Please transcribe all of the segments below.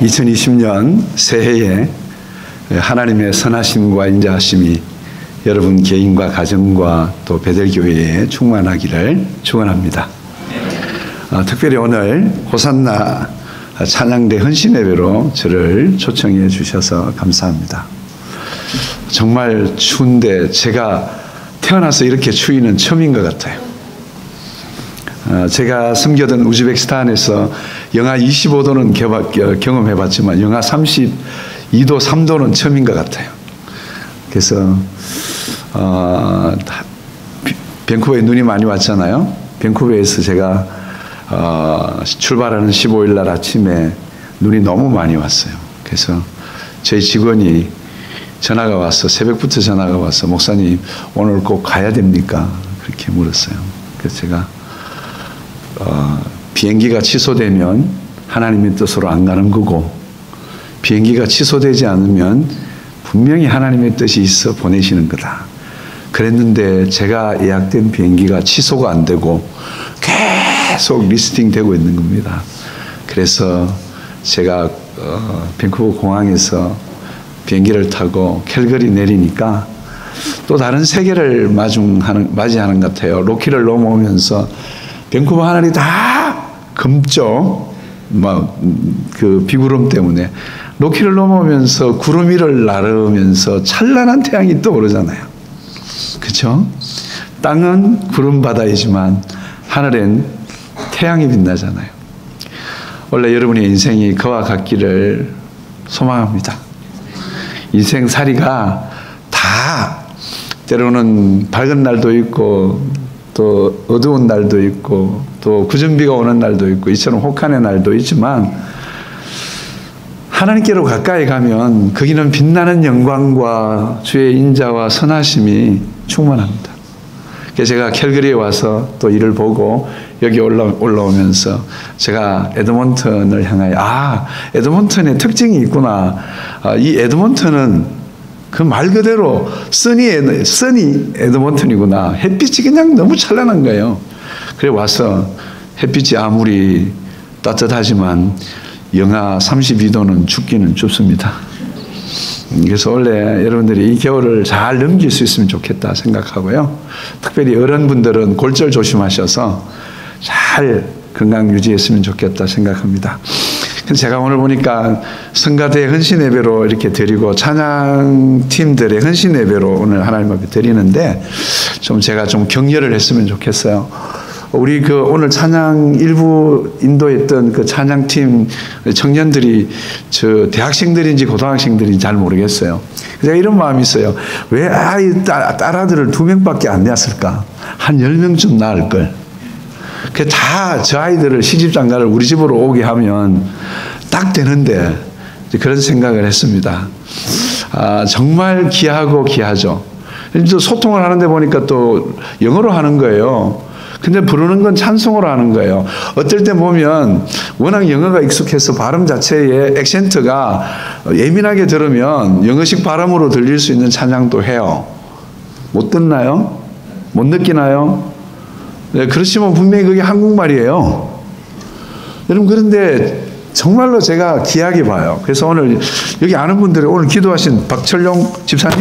2020년 새해에 하나님의 선하심과 인자하심이 여러분 개인과 가정과 또 베델교회에 충만하기를 축원합니다. 특별히 오늘 호산나 찬양대 헌신예배로 저를 초청해 주셔서 감사합니다. 정말 추운데 제가 태어나서 이렇게 추위는 처음인 것 같아요. 제가 섬기던 우즈베키스탄에서 영하 25도는 경험해봤지만 영하 32도, 3도는 처음인 것 같아요. 그래서 밴쿠버에 눈이 많이 왔잖아요. 밴쿠버에서 제가 출발하는 15일 날 아침에 눈이 너무 많이 왔어요. 그래서 저희 직원이 전화가 와서 새벽부터 전화가 와서 목사님 오늘 꼭 가야 됩니까? 그렇게 물었어요. 그래서 제가 비행기가 취소되면 하나님의 뜻으로 안 가는 거고 비행기가 취소되지 않으면 분명히 하나님의 뜻이 있어 보내시는 거다. 그랬는데 제가 예약된 비행기가 취소가 안 되고 계속 리스팅 되고 있는 겁니다. 그래서 제가 밴쿠버 공항에서 비행기를 타고 캘거리 내리니까 또 다른 세계를 맞이하는 것 같아요. 로키를 넘어오면서 밴쿠버 하늘이 다 검죠. 그 비구름 때문에 로키를 넘어오면서 구름 위를 나르면서 찬란한 태양이 떠오르잖아요. 그렇죠? 땅은 구름 바다이지만 하늘엔 태양이 빛나잖아요. 원래 여러분의 인생이 그와 같기를 소망합니다. 인생살이가 다 때로는 밝은 날도 있고 또 어두운 날도 있고 또 구정비가 오는 날도 있고 이처럼 혹한의 날도 있지만 하나님께로 가까이 가면 거기는 빛나는 영광과 주의 인자와 선하심이 충만합니다. 그래서 제가 캘거리에 와서 또 일을 보고 여기 올라오면서 제가 에드먼턴을 향하여 에드먼턴의 특징이 있구나. 이 에드먼턴은 그 말 그대로 써니 에드먼턴이구나. 햇빛이 그냥 너무 찬란한 거예요. 그래 와서 햇빛이 아무리 따뜻하지만 영하 32도는 춥기는 춥습니다. 그래서 원래 여러분들이 이 겨울을 잘 넘길 수 있으면 좋겠다 생각하고요. 특별히 어른분들은 골절 조심하셔서 잘 건강 유지했으면 좋겠다 생각합니다. 제가 오늘 보니까 성가대 헌신 예배로 이렇게 드리고 찬양팀들의 헌신 예배로 오늘 하나님 앞에 드리는데 제가 좀 격려를 했으면 좋겠어요. 우리 오늘 찬양 일부 인도했던 그 찬양팀 청년들이 대학생들인지 고등학생들인지 잘 모르겠어요. 제가 이런 마음이 있어요. 왜 딸아들을 2명밖에 안 낳았을까? 한 10명쯤 낳을걸. 다 저 아이들을 시집장가를 우리 집으로 오게 하면 딱 되는데 그런 생각을 했습니다. 정말 귀하고 귀하죠. 소통을 하는데 보니까 또 영어로 하는 거예요. 근데 부르는 건 찬송으로 하는 거예요. 어떨 때 보면 워낙 영어가 익숙해서 발음 자체의 액센트가 예민하게 들으면 영어식 발음으로 들릴 수 있는 찬양도 해요. 못 듣나요? 못 느끼나요? 네, 그렇지만 분명히 그게 한국말이에요. 여러분 그런데 정말로 제가 귀하게 봐요. 그래서 오늘 여기 아는 분들이 오늘 기도하신 박철용 집사님?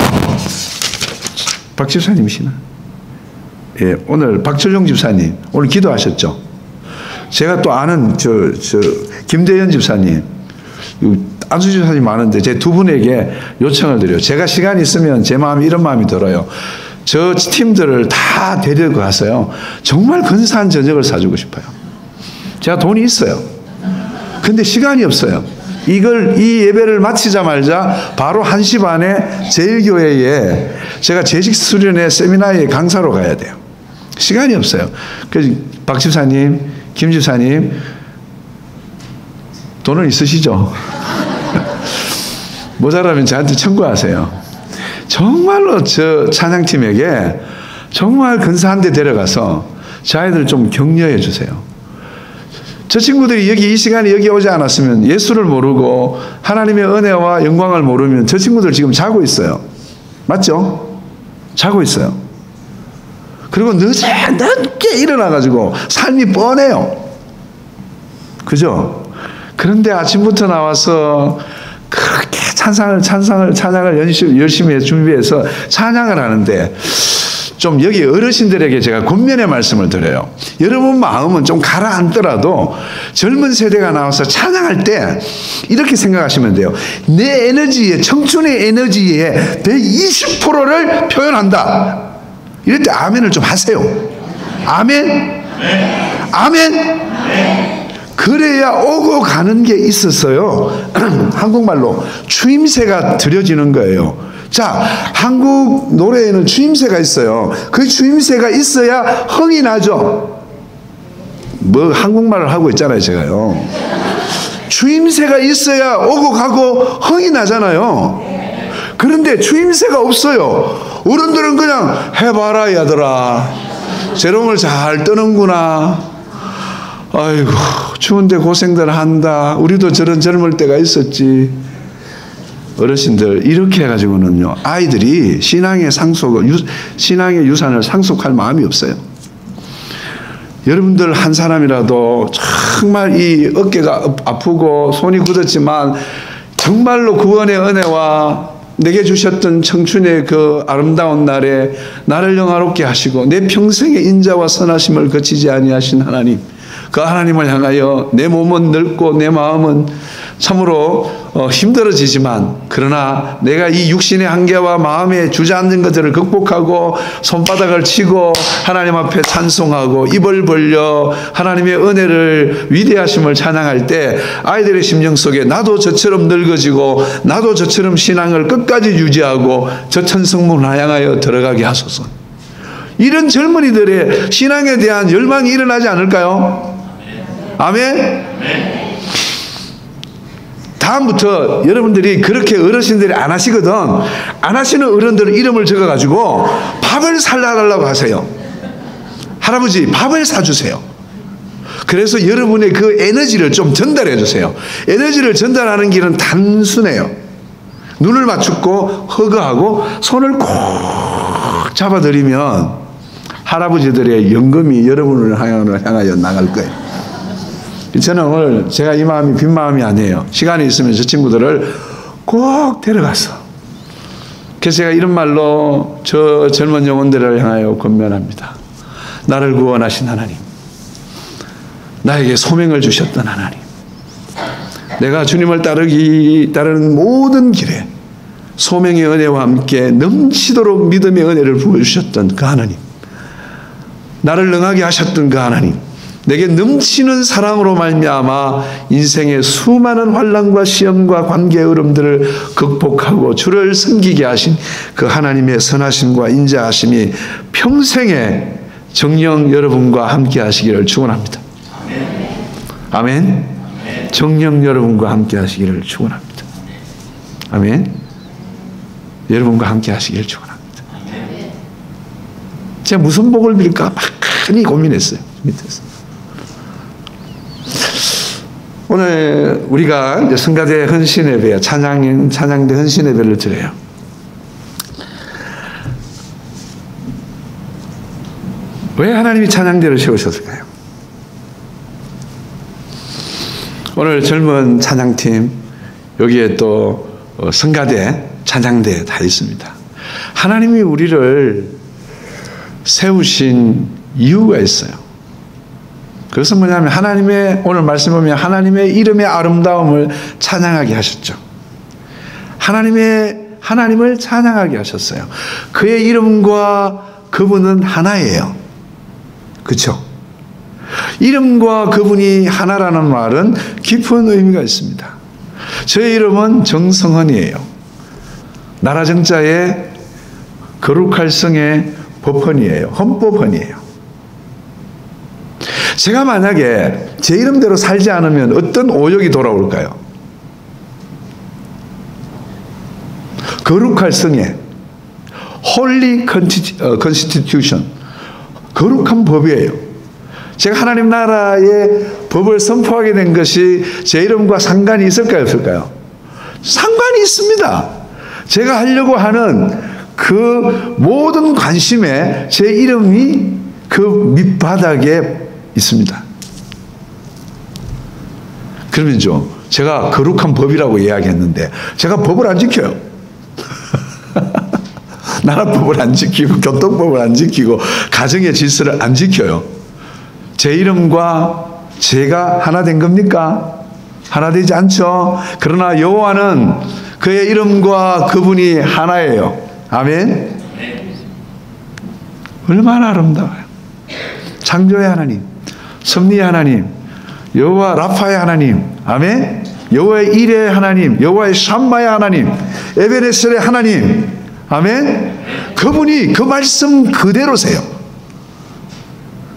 박 집사님이시나? 예, 오늘 박철용 집사님 오늘 기도하셨죠? 제가 또 아는 김대현 집사님, 안수 집사님 많은데 제 두 분에게 요청을 드려요. 제가 시간이 있으면 제 마음이 이런 마음이 들어요. 저 팀들을 다 데리고 가서요. 정말 근사한 저녁을 사주고 싶어요. 제가 돈이 있어요. 근데 시간이 없어요. 이 예배를 마치자마자 바로 1시 반에 제일교회에 제가 재직 수련회 세미나에 강사로 가야 돼요. 시간이 없어요. 그래서 박 집사님, 김 집사님 돈은 있으시죠? 모자라면 저한테 청구하세요. 정말로 저 찬양팀에게 정말 근사한 데 데려가서 저 아이들 좀 격려해 주세요. 저 친구들이 이 시간에 여기 오지 않았으면 예수를 모르고 하나님의 은혜와 영광을 모르면 저 친구들 지금 자고 있어요. 맞죠? 자고 있어요. 그리고 늦게 일어나가지고 삶이 뻔해요. 그죠? 그런데 아침부터 나와서 그렇게 찬양을 열심히 준비해서 찬양을 하는데, 좀 여기 어르신들에게 제가 권면의 말씀을 드려요. 여러분 마음은 좀 가라앉더라도 젊은 세대가 나와서 찬양할 때 이렇게 생각하시면 돼요. 내 에너지에, 청춘의 에너지에 120%를 표현한다. 이럴 때 아멘을 좀 하세요. 아멘? 아멘? 그래야 오고 가는 게 있었어요. 한국말로 추임새가 드려지는 거예요. 자, 한국 노래에는 추임새가 있어요. 그 추임새가 있어야 흥이 나죠. 뭐 한국말을 하고 있잖아요, 제가요. 추임새가 있어야 오고 가고 흥이 나잖아요. 그런데 추임새가 없어요. 어른들은 그냥 해봐라 야들아, 재롱을 잘 뜨는구나, 아이고 추운데 고생들 한다, 우리도 저런 젊을 때가 있었지. 어르신들 이렇게 해가지고는요, 아이들이 신앙의 유산을 상속할 마음이 없어요. 여러분들 한 사람이라도 정말 이 어깨가 아프고 손이 굳었지만 정말로 구원의 은혜와 내게 주셨던 청춘의 그 아름다운 날에 나를 영화롭게 하시고 내 평생의 인자와 선하심을 거치지 아니하신 하나님, 그 하나님을 향하여 내 몸은 늙고 내 마음은 참으로 힘들어지지만, 그러나 내가 이 육신의 한계와 마음에 주저앉은 것들을 극복하고 손바닥을 치고 하나님 앞에 찬송하고 입을 벌려 하나님의 은혜를, 위대하심을 찬양할 때 아이들의 심령 속에 나도 저처럼 늙어지고 나도 저처럼 신앙을 끝까지 유지하고 저 천성문을 향하여 들어가게 하소서. 이런 젊은이들의 신앙에 대한 열망이 일어나지 않을까요? 아멘? 다음부터 여러분들이 그렇게 어르신들이 안 하시거든. 안 하시는 어른들은 이름을 적어가지고 밥을 살라달라고 하세요. 할아버지 밥을 사주세요. 그래서 여러분의 그 에너지를 좀 전달해 주세요. 에너지를 전달하는 길은 단순해요. 눈을 맞추고 허그하고 손을 꼭 잡아드리면 할아버지들의 연금이 여러분을 향하여 나갈 거예요. 저는 오늘 제가 이 마음이 빈 마음이 아니에요. 시간이 있으면 저 친구들을 꼭 데려가서, 그래서 제가 이런 말로 저 젊은 영혼들을 향하여 권면합니다. 나를 구원하신 하나님, 나에게 소명을 주셨던 하나님, 내가 주님을 따르는 모든 길에 소명의 은혜와 함께 넘치도록 믿음의 은혜를 부어주셨던 그 하나님, 나를 능하게 하셨던 그 하나님, 내게 넘치는 사랑으로 말미암아 인생의 수많은 환난과 시험과 관계의 어려움들을 극복하고 주를 섬기게 하신 그 하나님의 선하심과 인자하심이 평생에 정녕 여러분과 함께 하시기를 축원합니다. 아멘. 정녕 여러분과 함께 하시기를 축원합니다. 아멘. 여러분과 함께 하시기를 축원합니다. 제가 무슨 복을 빌까 많이 고민했어요. 밑에서. 오늘 우리가 이제 성가대 헌신예배, 찬양대 헌신예배를 드려요. 왜 하나님이 찬양대를 세우셨을까요? 오늘 젊은 찬양팀, 여기에 또 성가대, 찬양대 다 있습니다. 하나님이 우리를 세우신 이유가 있어요. 그것은 뭐냐면 하나님의, 오늘 말씀 보면 하나님의 이름의 아름다움을 찬양하게 하셨죠. 하나님을 찬양하게 하셨어요. 그의 이름과 그분은 하나예요. 그렇죠? 이름과 그분이 하나라는 말은 깊은 의미가 있습니다. 저의 이름은 정성헌이에요. 나라 정자에 거룩할 성의 법헌이에요. 헌법헌이에요. 제가 만약에 제 이름대로 살지 않으면 어떤 오역이 돌아올까요? 거룩할 성에 Holy Constitution, 거룩한 법이에요. 제가 하나님 나라의 법을 선포하게 된 것이 제 이름과 상관이 있을까요, 없을까요? 상관이 있습니다. 제가 하려고 하는 그 모든 관심에 제 이름이 그 밑바닥에 있습니다. 그러면요, 제가 거룩한 법이라고 이야기했는데 제가 법을 안 지켜요. 나라법을 안 지키고 교통법을 안 지키고 가정의 질서를 안 지켜요. 제 이름과 제가 하나 된 겁니까? 하나 되지 않죠. 그러나 여호와는 그의 이름과 그분이 하나예요. 아멘. 얼마나 아름다워요. 창조의 하나님, 섭리의 하나님, 여호와 라파의 하나님, 아멘. 여호와의 일의 하나님, 여호와의 샴마의 하나님, 에베네셀의 하나님, 아멘. 그분이 그 말씀 그대로세요.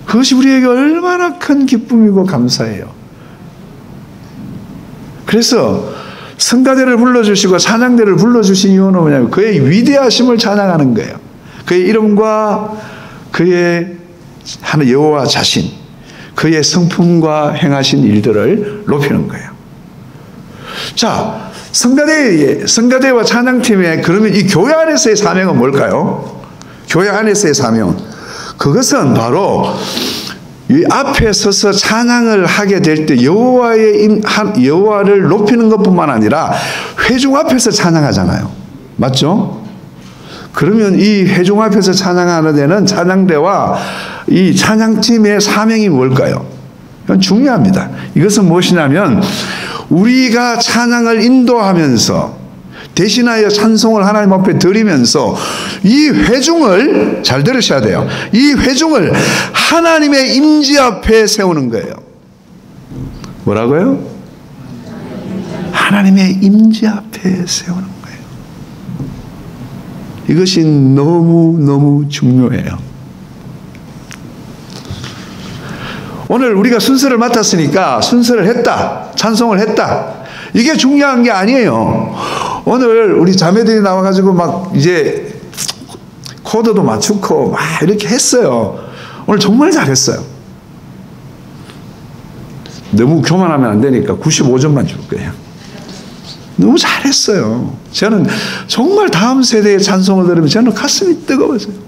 그것이 우리에게 얼마나 큰 기쁨이고 감사해요. 그래서 성가대를 불러주시고 찬양대를 불러주신 이유는 뭐냐면 그의 위대하심을 찬양하는 거예요. 그의 이름과 그의 여호와 자신, 그의 성품과 행하신 일들을 높이는 거예요. 자, 성가대와 찬양팀의 그러면 이 교회 안에서의 사명은 뭘까요? 교회 안에서의 사명은 그것은 바로 이 앞에 서서 찬양을 하게 될 때 여호와를 높이는 것뿐만 아니라 회중 앞에서 찬양하잖아요. 맞죠? 그러면 이 회중 앞에서 찬양하는 데는 찬양대와 이 찬양팀의 사명이 뭘까요? 이건 중요합니다. 이것은 무엇이냐면 우리가 찬양을 인도하면서 대신하여 찬송을 하나님 앞에 드리면서 이 회중을 잘 들으셔야 돼요. 이 회중을 하나님의 임재 앞에 세우는 거예요. 뭐라고요? 하나님의 임재 앞에 세우는 거예요. 이것이 너무너무 중요해요. 오늘 우리가 순서를 맡았으니까 순서를 했다. 찬송을 했다. 이게 중요한 게 아니에요. 오늘 우리 자매들이 나와가지고 막 이제 코드도 맞추고 막 이렇게 했어요. 오늘 정말 잘했어요. 너무 교만하면 안 되니까 95점만 줄 거예요. 너무 잘했어요. 저는 정말 다음 세대의 찬송을 들으면 저는 가슴이 뜨거워져요.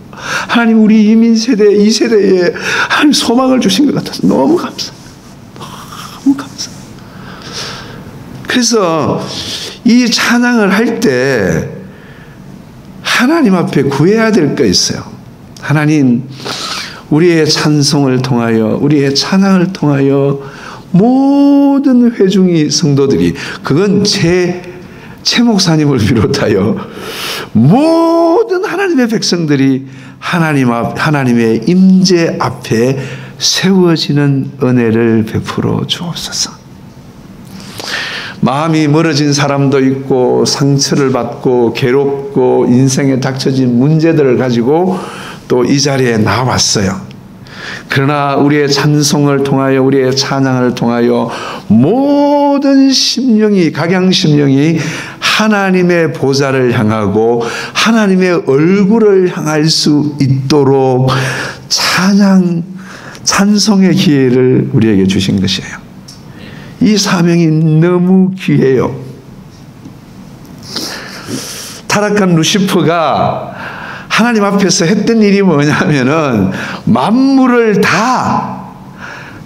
하나님 우리 이민 세대, 이 세대에 하나님 소망을 주신 것 같아서 너무 감사합니다. 너무 감사합니다. 그래서 이 찬양을 할 때 하나님 앞에 구해야 될 거 있어요. 하나님, 우리의 찬송을 통하여, 우리의 찬양을 통하여 모든 회중이 성도들이, 그건 최 목사님을 비롯하여 모든 하나님의 백성들이 하나님의 임재 앞에 세워지는 은혜를 베풀어 주옵소서. 마음이 멀어진 사람도 있고 상처를 받고 괴롭고 인생에 닥쳐진 문제들을 가지고 또 이 자리에 나왔어요. 그러나 우리의 찬송을 통하여, 우리의 찬양을 통하여 모든 심령이, 각양심령이 하나님의 보좌를 향하고 하나님의 얼굴을 향할 수 있도록 찬송의 기회를 우리에게 주신 것이에요. 이 사명이 너무 귀해요. 타락한 루시퍼가 하나님 앞에서 했던 일이 뭐냐면은 만물을 다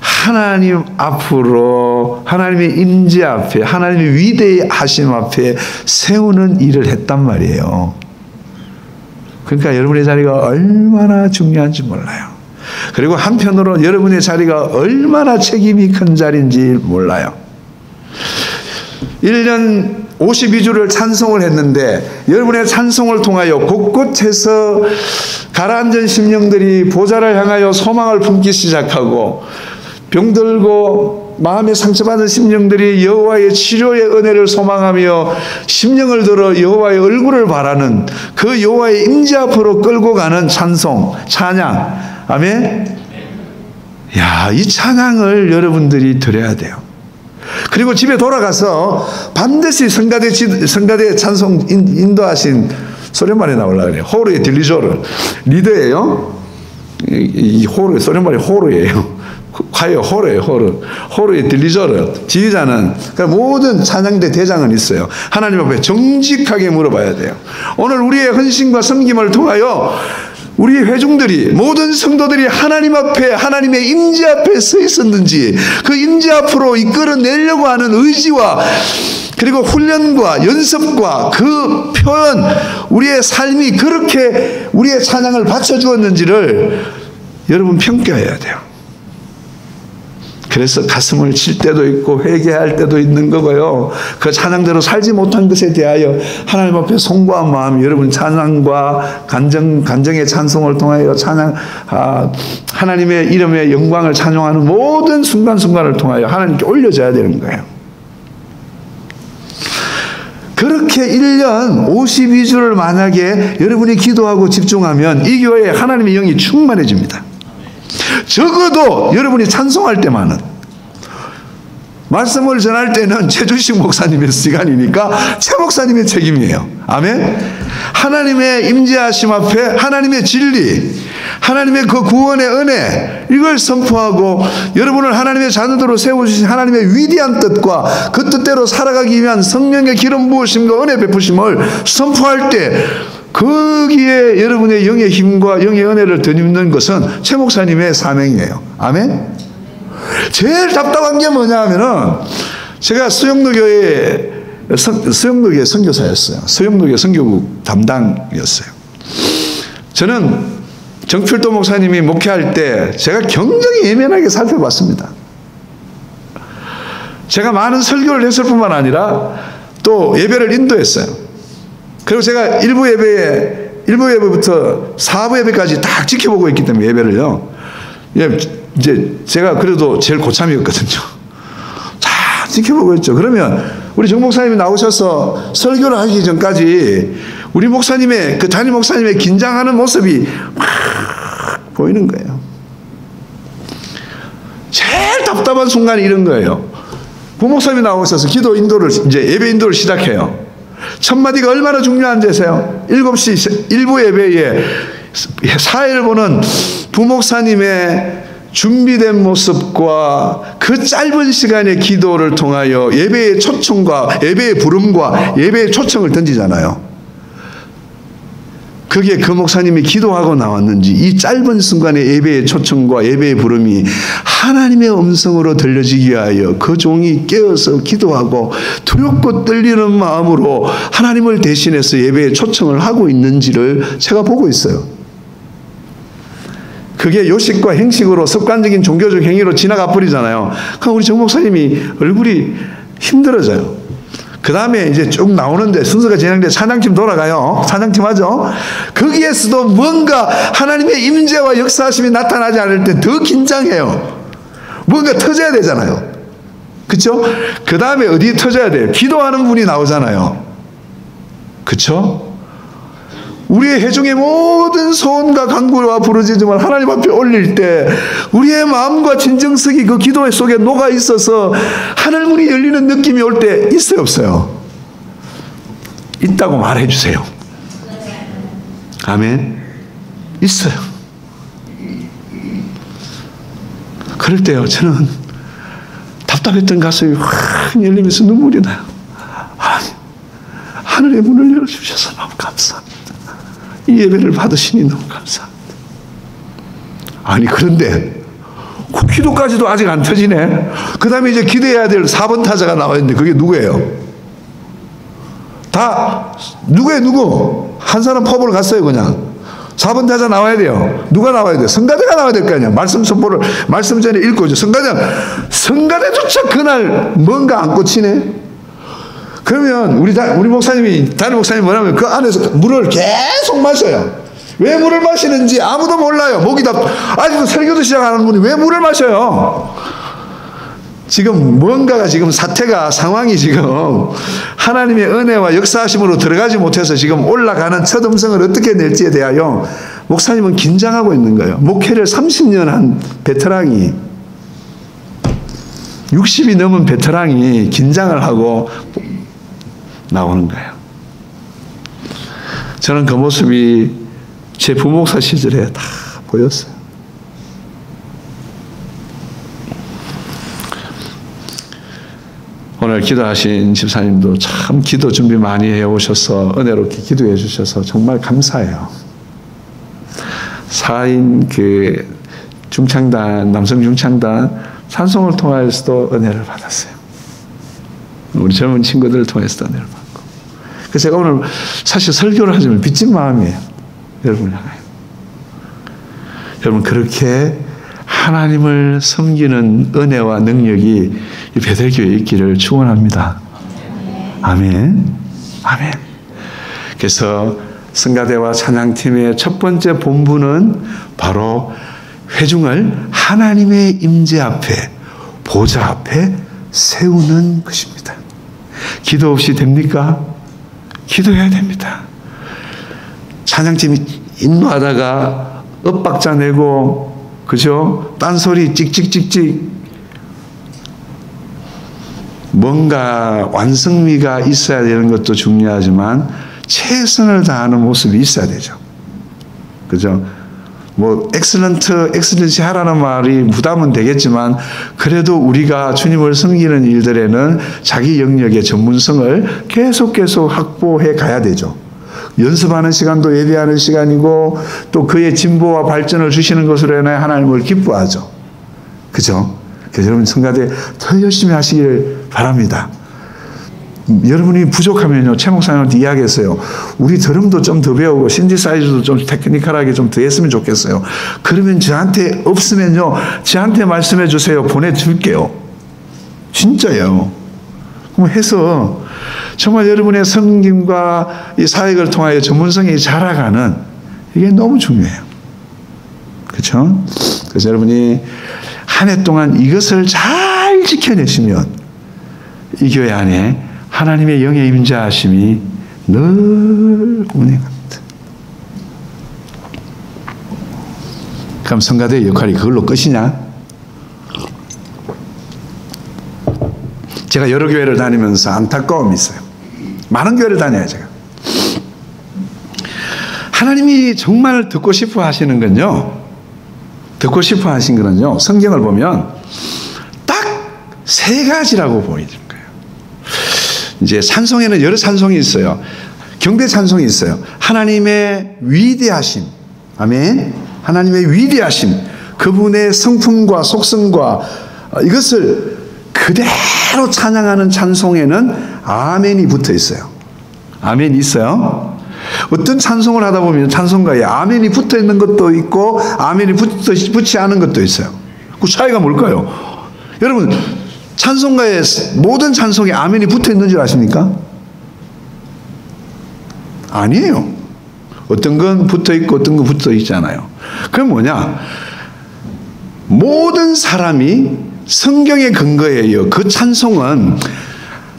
하나님 앞으로, 하나님의 임재 앞에, 하나님의 위대하심 앞에 세우는 일을 했단 말이에요. 그러니까 여러분의 자리가 얼마나 중요한지 몰라요. 그리고 한편으로 여러분의 자리가 얼마나 책임이 큰 자리인지 몰라요. 1년 52주를 찬송을 했는데 여러분의 찬송을 통하여 곳곳에서 가라앉은 심령들이 보좌를 향하여 소망을 품기 시작하고, 병들고 마음에 상처받은 심령들이 여호와의 치료의 은혜를 소망하며 심령을 들어 여호와의 얼굴을 바라는 그 여호와의 임재 앞으로 끌고 가는 찬송, 찬양. 아멘. 야, 이 찬양을 여러분들이 드려야 돼요. 그리고 집에 돌아가서 반드시 성가대 찬송 인도하신, 소련말에 나오려고 그래요. 호르의 딜리조를 리더예요. 이 호르, 소련말이 호르예요. 과요 호르예요. 호르의 딜리조를 지휘자는, 그러니까 모든 찬양대 대장은 있어요. 하나님 앞에 정직하게 물어봐야 돼요. 오늘 우리의 헌신과 섬김을 통하여 우리 회중들이, 모든 성도들이 하나님 앞에, 하나님의 임재 앞에 서 있었는지, 그 임재 앞으로 이끌어내려고 하는 의지와 그리고 훈련과 연습과 그 표현, 우리의 삶이 그렇게 우리의 찬양을 받쳐주었는지를 여러분 평가해야 돼요. 그래서 가슴을 칠 때도 있고 회개할 때도 있는 거고요. 그 찬양대로 살지 못한 것에 대하여 하나님 앞에 송구한 마음, 여러분 찬양과 간정의 찬송을 통하여 하나님의 이름의 영광을 찬양하는 모든 순간순간을 통하여 하나님께 올려져야 되는 거예요. 그렇게 1년 52주를 만약에 여러분이 기도하고 집중하면 이 교회에 하나님의 영이 충만해집니다. 적어도 여러분이 찬송할 때만은, 말씀을 전할 때는 최주식 목사님의 시간이니까 최 목사님의 책임이에요. 아멘. 하나님의 임재하심 앞에 하나님의 진리, 하나님의 그 구원의 은혜, 이걸 선포하고 여러분을 하나님의 자녀들로 세워주신 하나님의 위대한 뜻과 그 뜻대로 살아가기 위한 성령의 기름 부으심과 은혜 베푸심을 선포할 때, 거기에 여러분의 영의 힘과 영의 은혜를 덧입는 것은 최 목사님의 사명이에요. 아멘. 제일 답답한 게 뭐냐 하면은, 제가 수영로교회 선교사였어요. 수영로교회 선교국 담당이었어요. 저는 정필도 목사님이 목회할 때 제가 굉장히 예민하게 살펴봤습니다. 제가 많은 설교를 했을 뿐만 아니라 또 예배를 인도했어요. 그리고 제가 1부 예배부터 4부 예배까지 딱 지켜보고 있기 때문에, 예배를요. 이제 제가 그래도 제일 고참이었거든요. 잘 지켜보고 있죠. 그러면 우리 정 목사님이 나오셔서 설교를 하기 전까지 우리 목사님의, 그 담임 목사님의 긴장하는 모습이 막 보이는 거예요. 제일 답답한 순간이 이런 거예요. 부목사님이 나오셔서 기도 인도를, 이제 예배 인도를 시작해요. 첫 마디가 얼마나 중요한지 아세요? 7시 1부 예배에 사회를 보는 부목사님의 준비된 모습과 그 짧은 시간의 기도를 통하여 예배의 초청과 예배의 부름과 예배의 초청을 던지잖아요. 그게 그 목사님이 기도하고 나왔는지, 이 짧은 순간의 예배의 초청과 예배의 부름이 하나님의 음성으로 들려지기 위하여 그 종이 깨어서 기도하고 두렵고 떨리는 마음으로 하나님을 대신해서 예배의 초청을 하고 있는지를 제가 보고 있어요. 그게 요식과 행식으로 습관적인 종교적 행위로 지나가 버리잖아요. 그럼 우리 정 목사님이 얼굴이 힘들어져요. 그 다음에 이제 쭉 나오는데 순서가 진행돼 찬양팀 돌아가요. 찬양팀 하죠. 거기에서도 뭔가 하나님의 임재와 역사하심이 나타나지 않을 때 더 긴장해요. 뭔가 터져야 되잖아요. 그렇죠? 그 다음에 어디에 터져야 돼요? 기도하는 분이 나오잖아요. 그렇죠? 우리의 회중의 모든 소원과 간구와 부르짖음을 하나님 앞에 올릴 때 우리의 마음과 진정성이 그 기도 속에 녹아 있어서 하늘문이 열리는 느낌이 올 때 있어요, 없어요? 있다고 말해 주세요. 아멘. 있어요. 그럴 때요, 저는 답답했던 가슴이 확 열리면서 눈물이 나요. 하늘의 문을 열어주셔서 너무 감사합니다. 이 예배를 받으시니 너무 감사합니다. 아니, 그런데 그 기도까지도 아직 안 터지네. 그 다음에 이제 기도해야 될 4번 타자가 나와 있는데 그게 누구예요? 다 누구예요? 누구? 한 사람 퍼블 갔어요. 그냥 4번 타자 나와야 돼요. 누가 나와야 돼요? 성가대가 나와야 될 거 아니야. 말씀 선포를 말씀 전에 읽고 있죠. 성가대조차 그날 뭔가 안 꽂히네. 그러면 우리 목사님이, 담임 목사님이 뭐냐면 그 안에서 물을 계속 마셔요. 왜 물을 마시는지 아무도 몰라요. 목이 아직도 설교도 시작 안 하는 분이 왜 물을 마셔요? 지금 뭔가가 지금 상황이 지금 하나님의 은혜와 역사하심으로 들어가지 못해서 지금 올라가는 첫 음성을 어떻게 낼지에 대하여 목사님은 긴장하고 있는 거예요. 목회를 30년 한 베테랑이, 60이 넘은 베테랑이 긴장을 하고 나오는 거예요. 저는 그 모습이 제 부목사 시절에 다 보였어요. 오늘 기도하신 집사님도 참 기도 준비 많이 해오셔서 은혜롭게 기도해 주셔서 정말 감사해요. 4인 그 중창단, 남성 중창단 찬송을 통하여서도 은혜를 받았어요. 우리 젊은 친구들을 통해서도 은혜를 받고. 그래서 제가 오늘 사실 설교를 하지만 빚진 마음이에요. 여러분을 향하여. 여러분 그렇게 하나님을 섬기는 은혜와 능력이 이 베델교회에 있기를 축원합니다. 아멘. 아멘. 그래서 성가대와 찬양팀의 첫 번째 본분은 바로 회중을 하나님의 임재 앞에, 보좌 앞에 세우는 것입니다. 기도 없이 됩니까? 기도해야 됩니다. 찬양팀이 인도하다가 엇박자 내고, 그죠? 딴소리 찍찍찍찍, 뭔가 완성미가 있어야 되는 것도 중요하지만 최선을 다하는 모습이 있어야 되죠. 그죠? 뭐 엑셀런시 하라는 말이 부담은 되겠지만 그래도 우리가 주님을 섬기는 일들에는 자기 영역의 전문성을 계속 확보해 가야 되죠. 연습하는 시간도 예배하는 시간이고 또 그의 진보와 발전을 주시는 것으로 인해 하나님을 기뻐하죠. 그죠? 그래서 여러분 성가대 더 열심히 하시길 바랍니다. 여러분이 부족하면요, 최 목사님한테 이야기했어요. 우리 드럼도 좀 더 배우고 신디사이즈도 좀 테크니컬하게 좀 더 했으면 좋겠어요. 그러면 저한테 없으면요, 저한테 말씀해 주세요. 보내줄게요. 진짜예요. 그럼 해서 정말 여러분의 섬김과 이 사역을 통하여 전문성이 자라가는, 이게 너무 중요해요. 그렇죠? 그래서 여러분이 한 해 동안 이것을 잘 지켜내시면 이 교회 안에 하나님의 영의 임재하심이 늘 운행합니다. 그럼 성가대의 역할이 그걸로 끝이냐? 제가 여러 교회를 다니면서 안타까움이 있어요. 많은 교회를 다녀요, 제가. 하나님이 정말 듣고 싶어 하시는 건요, 성경을 보면 딱 3가지라고 보이는 거예요. 이제 찬송에는 여러 찬송이 있어요. 경배 찬송이 있어요. 하나님의 위대하심. 아멘. 하나님의 위대하심. 그분의 성품과 속성과 이것을 그대로 찬양하는 찬송에는 아멘이 붙어 있어요. 아멘이 있어요. 어떤 찬송을 하다 보면 찬송가에 아멘이 붙어 있는 것도 있고 아멘이 붙지 않은 것도 있어요. 그 차이가 뭘까요? 여러분, 찬송가에 모든 찬송에 아멘이 붙어 있는 줄 아십니까? 아니에요. 어떤 건 붙어 있고 어떤 건 붙어 있지 않아요. 그게 뭐냐? 모든 사람이 성경의 근거에 의해 그 찬송은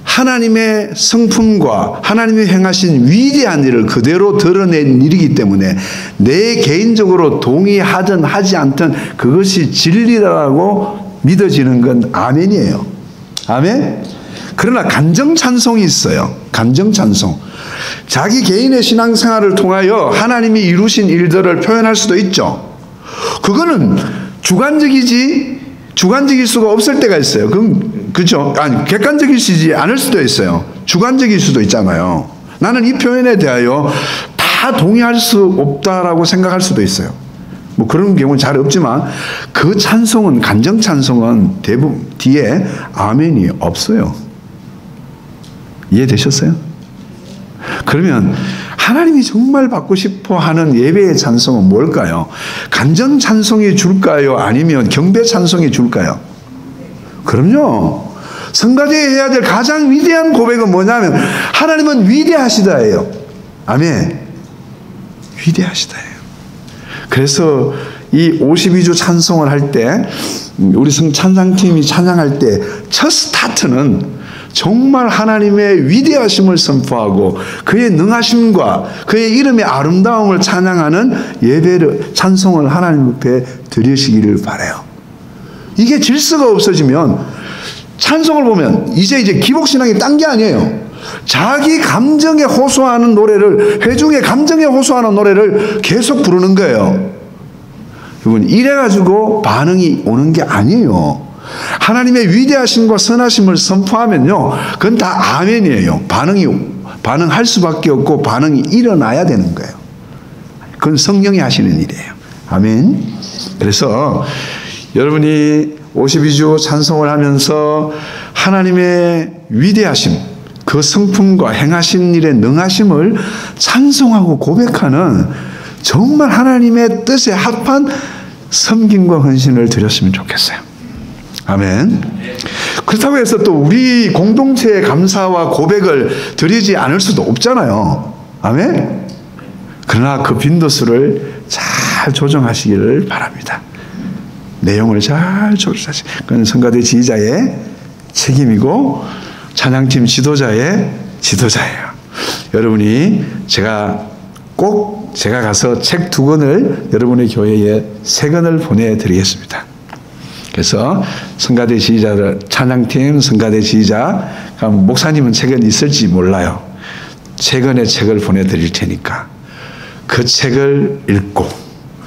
하나님의 성품과 하나님이 행하신 위대한 일을 그대로 드러낸 일이기 때문에 내 개인적으로 동의하든 하지 않든 그것이 진리라고 믿어지는 건 아멘이에요. 아멘? 그러나 감정 찬송이 있어요. 감정 찬송. 자기 개인의 신앙생활을 통하여 하나님이 이루신 일들을 표현할 수도 있죠. 그거는 주관적일 수가 없을 때가 있어요. 그죠? 아니, 객관적이시지 않을 수도 있어요. 주관적일 수도 있잖아요. 나는 이 표현에 대하여 다 동의할 수 없다라고 생각할 수도 있어요. 뭐 그런 경우는 잘 없지만 그 찬송은, 감정 찬송은 대부분 뒤에 아멘이 없어요. 이해되셨어요? 그러면 하나님이 정말 받고 싶어 하는 예배의 찬송은 뭘까요? 감정 찬송이 줄까요? 아니면 경배 찬송이 줄까요? 그럼요. 성가대에 해야 될 가장 위대한 고백은 뭐냐면 하나님은 위대하시다예요. 아멘. 위대하시다예요. 그래서 이 52주 찬송을 할 때, 우리 찬양팀이 찬양할 때 첫 스타트는 정말 하나님의 위대하심을 선포하고 그의 능하심과 그의 이름의 아름다움을 찬양하는 예배를, 찬송을 하나님 앞에 드리시기를 바라요. 이게 질서가 없어지면 찬송을 보면 이제 기복신앙이 딴 게 아니에요. 자기 감정에 호소하는 노래를, 회중의 감정에 호소하는 노래를 계속 부르는 거예요. 여러분, 이래가지고 반응이 오는 게 아니에요. 하나님의 위대하심과 선하심을 선포하면요, 그건 다 아멘이에요. 반응할 수밖에 없고 반응이 일어나야 되는 거예요. 그건 성령이 하시는 일이에요. 아멘. 그래서 여러분이 52주 찬송을 하면서 하나님의 위대하심, 그 성품과 행하신 일의 능하심을 찬송하고 고백하는 정말 하나님의 뜻에 합한 섬김과 헌신을 드렸으면 좋겠어요. 아멘. 그렇다고 해서 또 우리 공동체의 감사와 고백을 드리지 않을 수도 없잖아요. 아멘. 그러나 그 빈도수를 잘 조정하시기를 바랍니다. 내용을 잘 조절하시. 그건 성가대 지휘자의 책임이고 찬양팀 지도자의 지도자예요. 여러분이 제가 가서 책 2권을 여러분의 교회에 3권을 보내드리겠습니다. 그래서 성가대 지휘자들, 찬양팀, 성가대 지휘자, 목사님은 책은 있을지 몰라요. 3권의 책을 보내드릴 테니까 그 책을 읽고,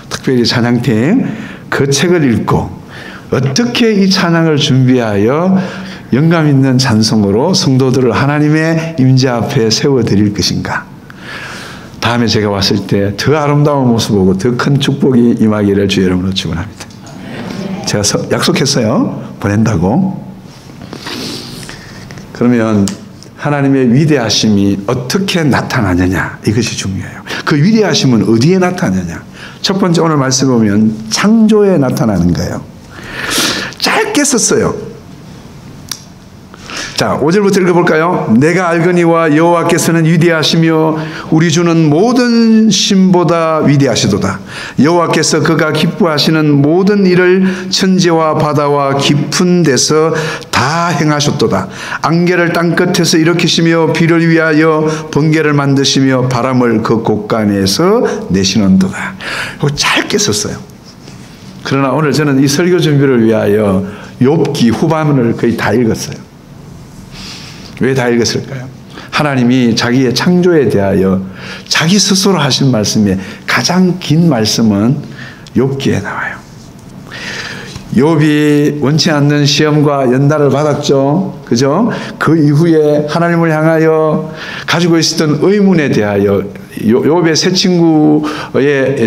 특별히 찬양팀 그 책을 읽고 어떻게 이 찬양을 준비하여 영감 있는 찬송으로 성도들을 하나님의 임재 앞에 세워드릴 것인가. 다음에 제가 왔을 때 더 아름다운 모습 보고 더 큰 축복이 임하기를 주의 이름으로 축원합니다. 제가 약속했어요. 보낸다고. 그러면 하나님의 위대하심이 어떻게 나타나느냐, 이것이 중요해요. 그 위대하심은 어디에 나타나느냐. 첫 번째 오늘 말씀 보면 창조에 나타나는 거예요. 짧게 썼어요. 자, 5절부터 읽어볼까요? 내가 알거니와 여호와께서는 위대하시며 우리 주는 모든 신보다 위대하시도다. 여호와께서 그가 기뻐하시는 모든 일을 천지와 바다와 깊은 데서 다 행하셨도다. 안개를 땅끝에서 일으키시며 비를 위하여 번개를 만드시며 바람을 그 곳간에서 내시는도다. 짧게 썼어요. 그러나 오늘 저는 이 설교 준비를 위하여 욥기 후반을 거의 다 읽었어요. 왜 다 읽었을까요? 하나님이 자기의 창조에 대하여 자기 스스로 하신 말씀에 가장 긴 말씀은 욥기에 나와요. 욥이 원치 않는 시험과 연단을 받았죠. 그죠? 그 이후에 하나님을 향하여 가지고 있었던 의문에 대하여, 욥의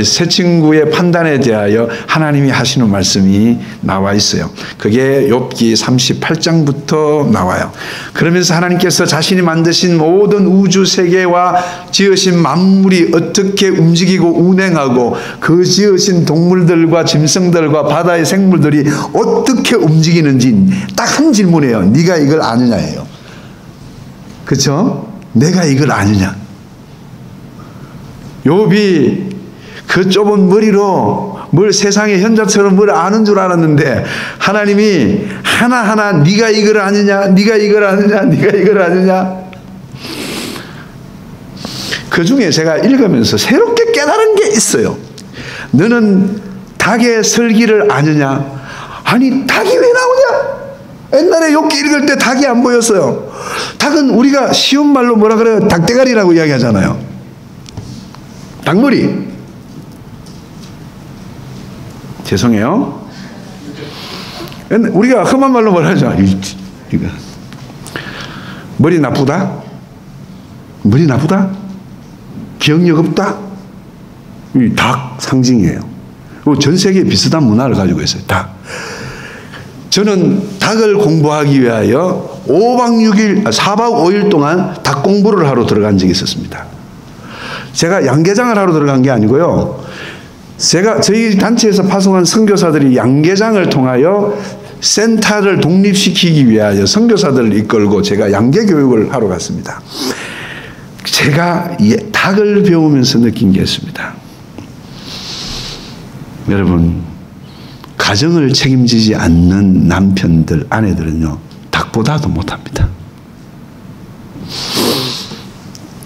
새 친구의 판단에 대하여 하나님이 하시는 말씀이 나와 있어요. 그게 욥기 38장부터 나와요. 그러면서 하나님께서 자신이 만드신 모든 우주 세계와 지으신 만물이 어떻게 움직이고 운행하고 그 지으신 동물들과 짐승들과 바다의 생물들이 어떻게 움직이는지 딱 한 질문이에요. 네가 이걸 아느냐예요. 그렇죠? 내가 이걸 아느냐. 욥이 그 좁은 머리로 뭘 세상의 현자처럼 뭘 아는 줄 알았는데 하나님이 하나하나 네가 이걸 아느냐, 네가 이걸 아느냐, 네가 이걸 아느냐. 그 중에 제가 읽으면서 새롭게 깨달은 게 있어요. 너는 닭의 설기를 아느냐? 아니, 닭이 왜 나오냐? 옛날에 욥기 읽을 때 닭이 안 보였어요. 닭은 우리가 쉬운 말로 뭐라 그래요? 닭대가리라고 이야기하잖아요. 닭머리. 죄송해요. 우리가 험한 말로 뭐라 하죠? 이거. 머리 나쁘다? 머리 나쁘다? 기억력 없다? 이 닭 상징이에요. 전 세계에 비슷한 문화를 가지고 있어요. 닭. 저는 닭을 공부하기 위하여 4박 5일 동안 닭 공부를 하러 들어간 적이 있었습니다. 제가 양계장을 하러 들어간 게 아니고요. 저희 단체에서 파송한 선교사들이 양계장을 통하여 센터를 독립시키기 위하여 선교사들을 이끌고 제가 양계교육을 하러 갔습니다. 제가 닭을 배우면서 느낀 게 있습니다. 여러분, 가정을 책임지지 않는 남편들, 아내들은요, 닭보다도 못합니다.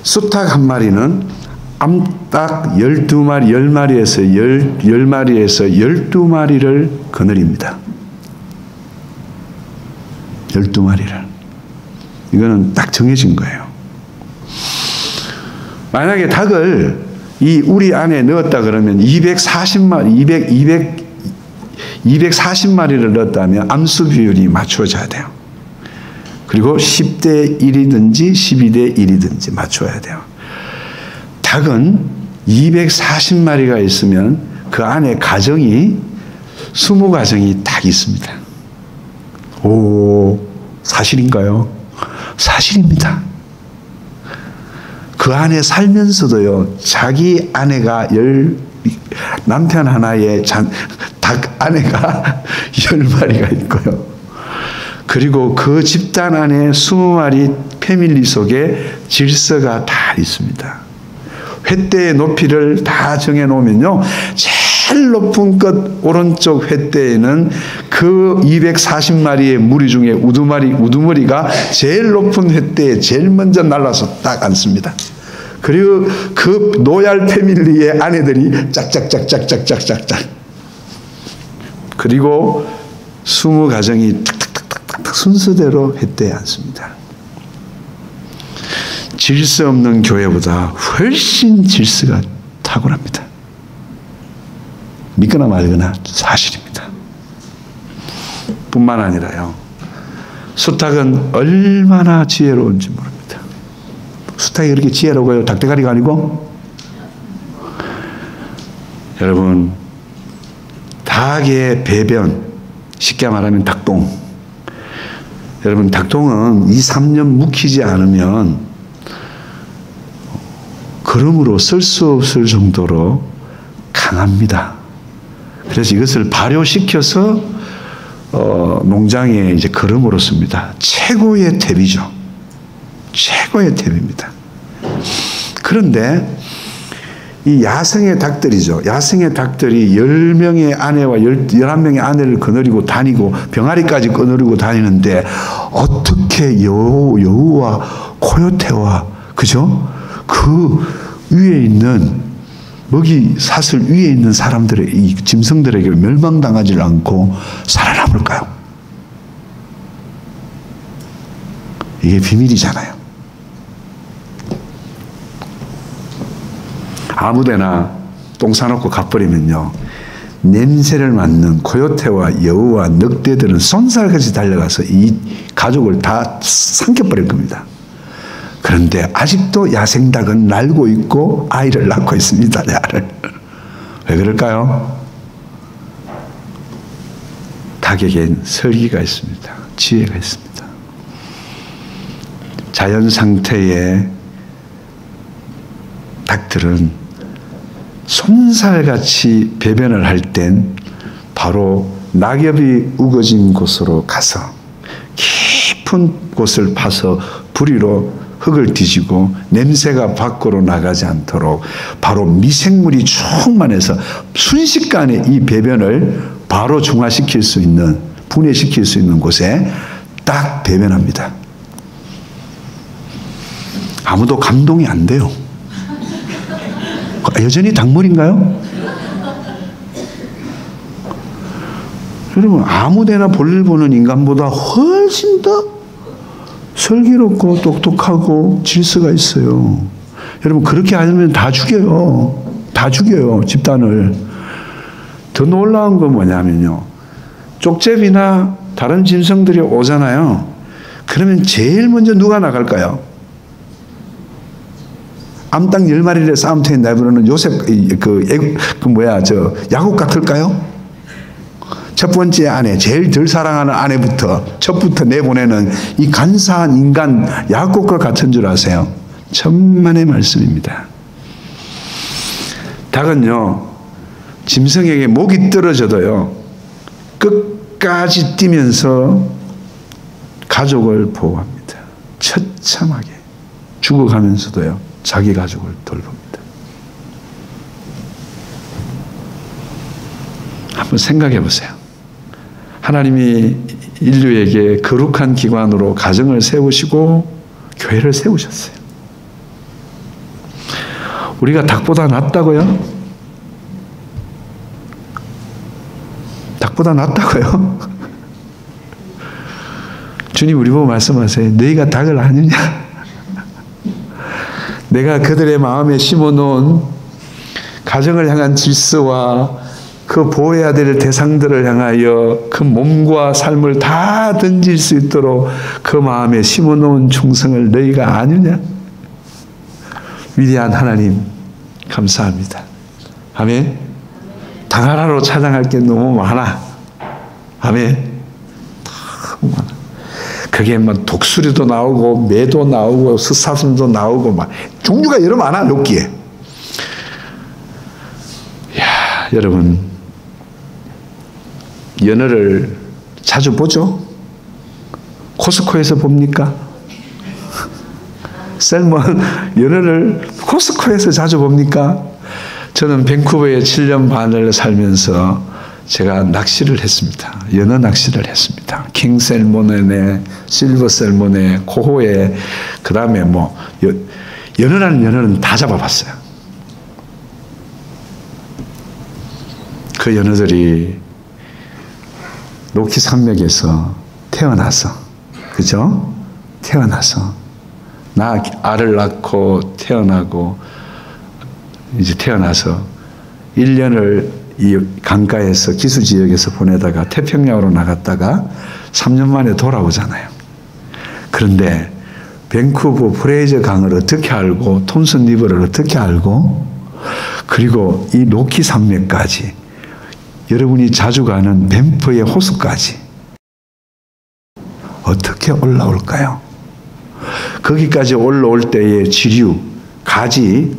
수탉 한 마리는 암탉 10마리에서 12마리를 거느립니다. 12마리를. 이거는 딱 정해진 거예요. 만약에 닭을 이 우리 안에 넣었다 그러면 240마리를 넣었다면 암수 비율이 맞춰져야 돼요. 그리고 10대 1이든지 12대 1이든지 맞춰야 돼요. 닭은 240마리가 있으면 그 안에 가정이 20가정이 딱 있습니다. 오, 사실인가요? 사실입니다. 그 안에 살면서도요, 자기 아내가 남편 하나에 닭 아내가 10마리가 있고요. 그리고 그 집단 안에 20마리 패밀리 속에 질서가 다 있습니다. 횃대의 높이를 다 정해놓으면요, 제일 높은 끝 오른쪽 횃대에는 그 240마리의 무리 중에 우두머리가 제일 높은 횃대에 제일 먼저 날라서 딱 앉습니다. 그리고 그 노얄 패밀리의 아내들이 짝짝짝짝짝짝짝짝. 그리고 20가정이 탁탁탁탁탁 순서대로 횃대에 앉습니다. 질서 없는 교회보다 훨씬 질서가 탁월합니다. 믿거나 말거나 사실입니다. 뿐만 아니라요, 수탉은 얼마나 지혜로운지 모릅니다. 수탉이 그렇게 지혜로워요? 닭대가리가 아니고? 여러분, 닭의 배변, 쉽게 말하면 닭똥. 여러분, 닭똥은 2, 3년 묵히지 않으면 거름으로 쓸 수 없을 정도로 강합니다. 그래서 이것을 발효시켜서 농장에 이제 거름으로 씁니다. 최고의 탭이죠. 최고의 탭입니다. 그런데 이 야생의 닭들이죠. 야생의 닭들이 10명의 아내와 11명의 아내를 거느리고 다니고 병아리까지 거느리고 다니는데 어떻게 여우와 코요테와 그죠? 그 위에 있는 먹이 사슬 위에 있는 사람들의 이 짐승들에게 멸망당하지 않고 살아남을까요? 이게 비밀이잖아요. 아무데나 똥 싸놓고 가버리면요, 냄새를 맡는 코요테와 여우와 늑대들은 손살같이 달려가서 이 가족을 다 삼켜버릴 겁니다. 그런데 아직도 야생닭은 날고 있고 아이를 낳고 있습니다. 알을. 왜 그럴까요? 닭에겐 설기가 있습니다. 지혜가 있습니다. 자연 상태의 닭들은 손살같이 배변을 할 땐 바로 낙엽이 우거진 곳으로 가서 깊은 곳을 파서 부리로 흙을 뒤지고 냄새가 밖으로 나가지 않도록 바로 미생물이 충만해서 순식간에 이 배변을 바로 중화시킬 수 있는, 분해시킬 수 있는 곳에 딱 배변합니다. 아무도 감동이 안 돼요. 여전히 닭머리인가요? 여러분, 아무데나 볼일 보는 인간보다 훨씬 더 슬기롭고 똑똑하고 질서가 있어요. 여러분, 그렇게 하면 다 죽여요. 다 죽여요, 집단을. 더 놀라운 건 뭐냐면요, 쪽제비나 다른 짐승들이 오잖아요. 그러면 제일 먼저 누가 나갈까요? 암탉 10마리를 싸움터에 내버려는 요셉, 야곱 같을까요? 첫 번째 아내, 제일 덜 사랑하는 아내부터, 첫부터 내보내는 이 간사한 인간 야곱과 같은 줄 아세요? 천만의 말씀입니다. 닭은요, 짐승에게 목이 떨어져도요, 끝까지 뛰면서 가족을 보호합니다. 처참하게 죽어가면서도요, 자기 가족을 돌봅니다. 한번 생각해 보세요. 하나님이 인류에게 거룩한 기관으로 가정을 세우시고 교회를 세우셨어요. 우리가 닭보다 낫다고요? 닭보다 낫다고요? 주님 우리 보고 말씀하세요. 너희가 닭을 아느냐? 내가 그들의 마음에 심어놓은 가정을 향한 질서와 그 보호해야 될 대상들을 향하여 그 몸과 삶을 다 던질 수 있도록 그 마음에 심어놓은 충성을 너희가 아느냐? 위대한 하나님 감사합니다. 아멘. 당하라로 찬양할 게 너무 많아. 아멘. 너무 많아. 그게 뭐 독수리도 나오고 매도 나오고 스사슴도 나오고 막 종류가 여러 많아 욥기에. 야, 여러분 연어를 자주 보죠? 코스코에서 봅니까? 셀몬 연어를 코스코에서 자주 봅니까? 저는 밴쿠버에 7년 반을 살면서 제가 낚시를 했습니다. 연어 낚시를 했습니다. 킹 셀몬에, 실버 셀몬에, 코호에, 그 다음에 뭐 연어라는 연어는 다 잡아봤어요. 그 연어들이 로키 산맥에서 태어나서, 그죠? 태어나서 나 알을 낳고 태어나고 이제 태어나서 1년을 이 강가에서 기수지역에서 보내다가 태평양으로 나갔다가 3년 만에 돌아오잖아요. 그런데 밴쿠버 프레이저 강을 어떻게 알고 톰슨 리버를 어떻게 알고 그리고 이 로키 산맥까지 여러분이 자주 가는 밴프의 호수까지 어떻게 올라올까요? 거기까지 올라올 때의 지류, 가지,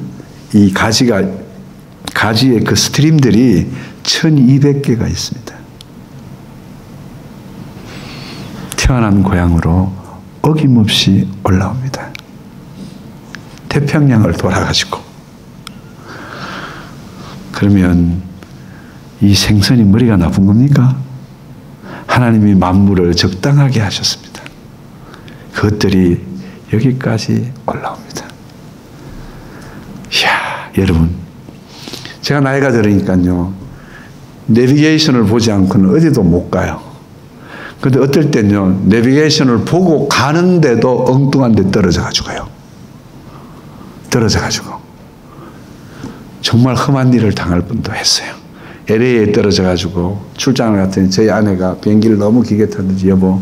이 가지의 그 스트림들이 1200개가 있습니다. 태어난 고향으로 어김없이 올라옵니다. 태평양을 돌아가지고. 그러면 이 생선이 머리가 나쁜 겁니까? 하나님이 만물을 적당하게 하셨습니다. 그것들이 여기까지 올라옵니다. 이야, 여러분. 제가 나이가 들으니까요, 내비게이션을 보지 않고는 어디도 못 가요. 근데 어떨 때는요, 내비게이션을 보고 가는데도 엉뚱한 데 떨어져가지고 가요. 떨어져가지고. 정말 험한 일을 당할 뻔도 했어요. LA에 떨어져가지고 출장을 갔더니 저희 아내가 비행기를 너무 길게 탔는지, 여보,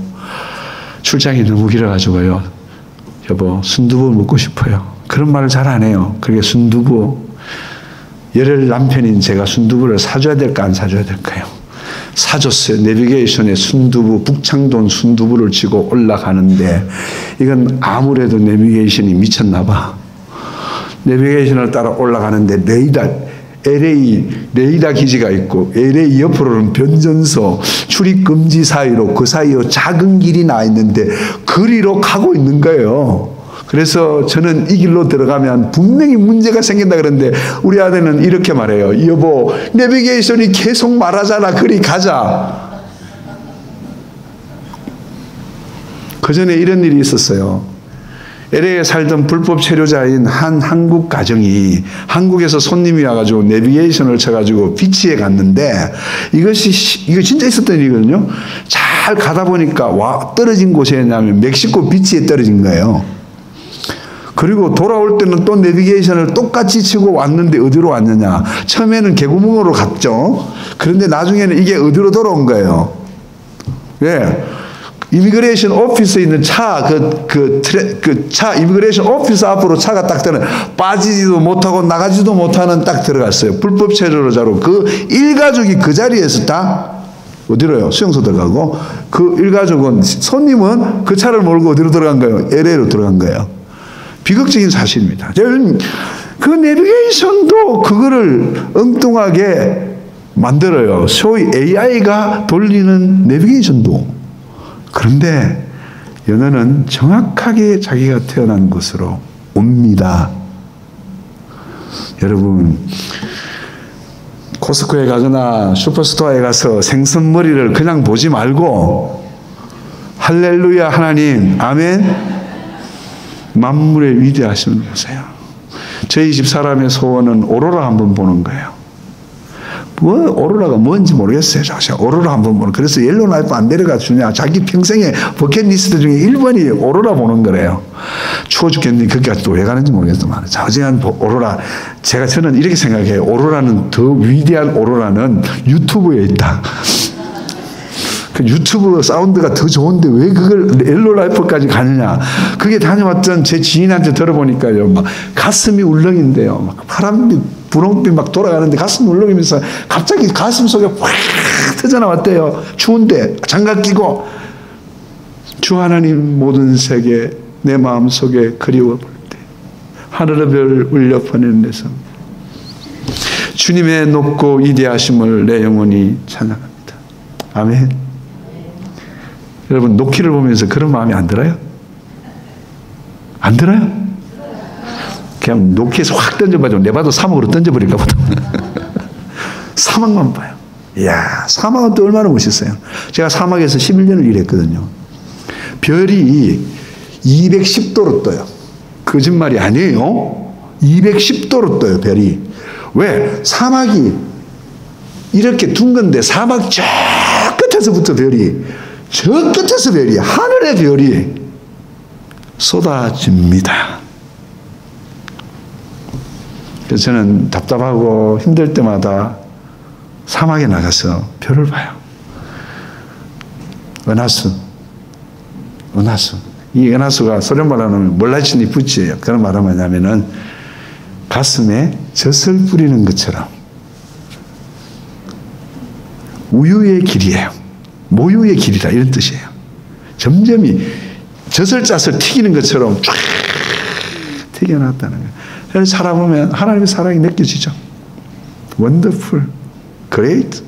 출장이 너무 길어가지고요. 여보, 순두부 먹고 싶어요. 그런 말을 잘 안 해요. 그게 순두부. 열혈 남편인 제가 순두부를 사줘야 될까 안 사줘야 될까요? 사줬어요. 내비게이션에 순두부, 북창돈 순두부를 쥐고 올라가는데 이건 아무래도 내비게이션이 미쳤나 봐. 내비게이션을 따라 올라가는데 LA 레이더 기지가 있고 LA 옆으로는 변전소, 출입금지 사이로 그 사이로 작은 길이 나 있는데 거리로 가고 있는 거예요. 그래서 저는 이 길로 들어가면 분명히 문제가 생긴다 그러는데 우리 아내는 이렇게 말해요. 여보, 내비게이션이 계속 말하잖아. 그리 가자. 그 전에 이런 일이 있었어요. LA에 살던 불법 체류자인 한 한국 가정이 한국에서 손님이 와가지고 내비게이션을 쳐가지고 비치에 갔는데 이거 진짜 있었던 일이거든요. 잘 가다 보니까 떨어진 곳이냐면 멕시코 비치에 떨어진 거예요. 그리고 돌아올 때는 또 내비게이션을 똑같이 치고 왔는데 어디로 왔느냐. 처음에는 개구멍으로 갔죠. 그런데 나중에는 이게 어디로 돌아온 거예요. 왜? 이미그레이션 오피스에 있는 차, 이미그레이션 오피스 앞으로 차가 딱 들어 빠지지도 못하고 나가지도 못하는 딱 들어갔어요. 불법 체류자로 그 일가족이 그 자리에서 다 어디로요? 수용소 들어가고 그 일가족은 손님은 그 차를 몰고 어디로 들어간 거예요? LA로 들어간 거예요. 비극적인 사실입니다. 그 내비게이션도 그거를 엉뚱하게 만들어요. 소위 AI가 돌리는 내비게이션도. 그런데 연어는 정확하게 자기가 태어난 곳으로 옵니다. 여러분, 코스코에 가거나 슈퍼스토어에 가서 생선 머리를 그냥 보지 말고 할렐루야 하나님, 아멘. 만물의 위대하심을 보세요. 저희 집 사람의 소원은 오로라 한번 보는 거예요. 오로라가 뭔지 모르겠어요. 오로라 한번 보는. 그래서 옐로우나이프 안 데려가 주냐. 자기 평생의 버킷리스트 중에 1번이 오로라 보는 거래요. 추워 죽겠니? 거기까지 또 왜 가는지 모르겠지만. 자세한 오로라. 저는 이렇게 생각해요. 오로라는 더 위대한 오로라는 유튜브에 있다. 그 유튜브 사운드가 더 좋은데 왜 그걸 엘로라이프까지 가느냐. 그게 다녀왔던 제 지인한테 들어보니까요. 막 가슴이 울렁인데요. 막 파란빛, 분홍빛 막 돌아가는데 가슴이 울렁이면서 갑자기 가슴 속에 확 터져나왔대요. 추운데 장갑 끼고. 주 하나님 모든 세계 내 마음속에 그리워 볼 때 하늘의 별 울려 퍼내는 데서 주님의 높고 위대하심을 내 영혼이 찬양합니다. 아멘. 여러분 녹희를 보면서 그런 마음이 안 들어요? 안 들어요? 그냥 녹희에서 확 던져봐도 내봐도 사막으로 던져버릴까 보다. 사막만 봐요. 이야, 사막은 또 얼마나 멋있어요. 제가 사막에서 11년을 일했거든요. 별이 210도로 떠요. 거짓말이 아니에요. 210도로 떠요, 별이. 왜? 사막이 이렇게 둥근데 사막 저 끝에서부터 별이, 저 끝에서 별이, 하늘의 별이 쏟아집니다. 그래서 저는 답답하고 힘들 때마다 사막에 나가서 별을 봐요. 은하수. 이 은하수가 소련 말하면 몰라치니 붙이에요. 그런 말은 뭐냐면은 가슴에 젖을 뿌리는 것처럼 우유의 길이에요. 모유의 길이라 이런 뜻이에요. 점점이 젖을 짜서 튀기는 것처럼 쫙 튀겨나왔다는 거예요. 그래서 살아보면 하나님의 사랑이 느껴지죠. Wonderful, great.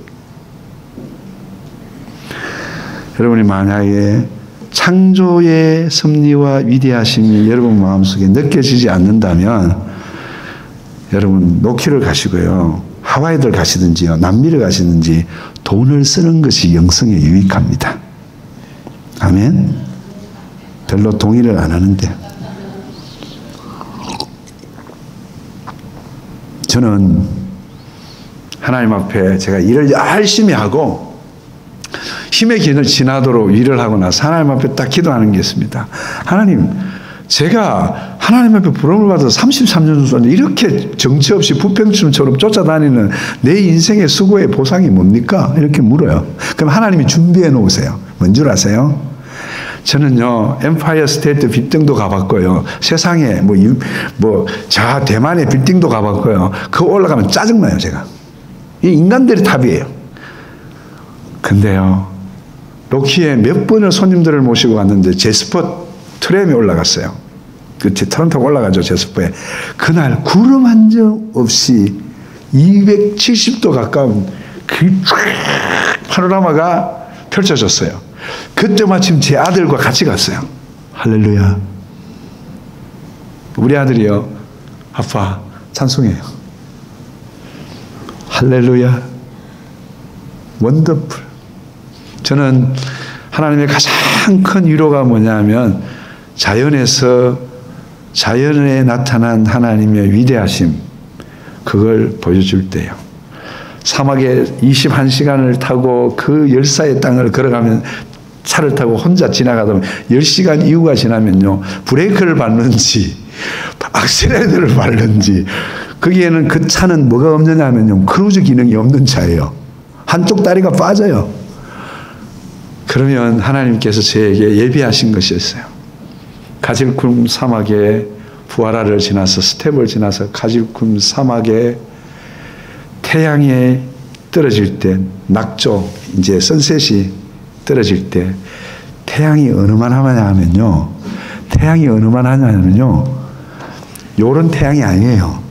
여러분이 만약에 창조의 섭리와 위대하심이 여러분 마음속에 느껴지지 않는다면 여러분 녹희를 가시고요. 하와이를 가시든지요. 남미를 가시든지 돈을 쓰는 것이 영성에 유익합니다. 아멘. 별로 동의를 안 하는데 저는 하나님 앞에 제가 일을 열심히 하고 힘의 기운을 지나도록 일을 하고 나서 하나님 앞에 딱 기도하는 게 있습니다. 하나님, 제가 하나님 앞에 부름을 받아서 33년 동안 이렇게 정처 없이 부평춤처럼 쫓아다니는 내 인생의 수고의 보상이 뭡니까? 이렇게 물어요. 그럼 하나님이 준비해 놓으세요. 뭔 줄 아세요? 저는요, 엠파이어 스테이트 빌딩도 가봤고요. 세상에 저 대만의 빌딩도 가봤고요. 그거 올라가면 짜증나요, 제가. 이 인간들의 탑이에요. 근데요, 로키에 몇 번을 손님들을 모시고 갔는데 제스퍼 트램에 올라갔어요. 그 토론토가 올라가죠, 제스퍼에. 그날 구름 한 점 없이 270도 가까운 그 파노라마가 펼쳐졌어요. 그때 마침 제 아들과 같이 갔어요. 할렐루야. 우리 아들이요, 아빠 찬송해요. 할렐루야. 원더풀. 저는 하나님의 가장 큰 위로가 뭐냐면 자연에 나타난 하나님의 위대하심, 그걸 보여줄 때요. 사막에 21시간을 타고 그 열사의 땅을 걸어가면 차를 타고 혼자 지나가다 보면 10시간 이후가 지나면요, 브레이크를 밟는지 악셀레이터를 밟는지, 거기에는 그 차는 뭐가 없느냐 하면요, 크루즈 기능이 없는 차예요. 한쪽 다리가 빠져요. 그러면 하나님께서 저에게 예비하신 것이었어요. 가질굼 사막에 부하라를 지나서 스텝을 지나서 가질굼 사막에 태양이 떨어질 때, 낙조, 이제 선셋이 떨어질 때 태양이 어느만 하냐면요, 요런 태양이 아니에요.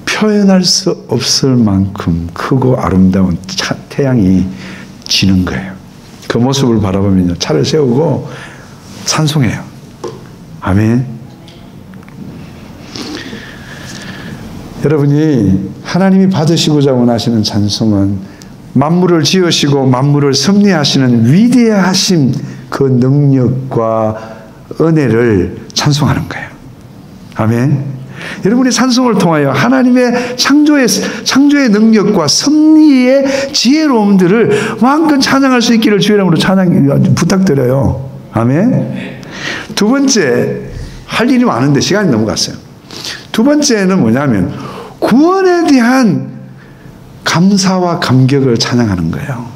표현할 수 없을 만큼 크고 아름다운 태양이 지는 거예요. 그 모습을 바라보면요, 차를 세우고 찬송해요. 아멘. 여러분이 하나님이 받으시고자 원하시는 찬송은 만물을 지으시고 만물을 섭리하시는 위대하신 그 능력과 은혜를 찬송하는 거예요. 아멘. 여러분의 찬송을 통하여 하나님의 창조의 능력과 섭리의 지혜로움들을 마음껏 찬양할 수 있기를 주의 이름으로 부탁드려요. 아멘. 두 번째, 할 일이 많은데 시간이 넘어갔어요. 두 번째는 뭐냐면 구원에 대한 감사와 감격을 찬양하는 거예요.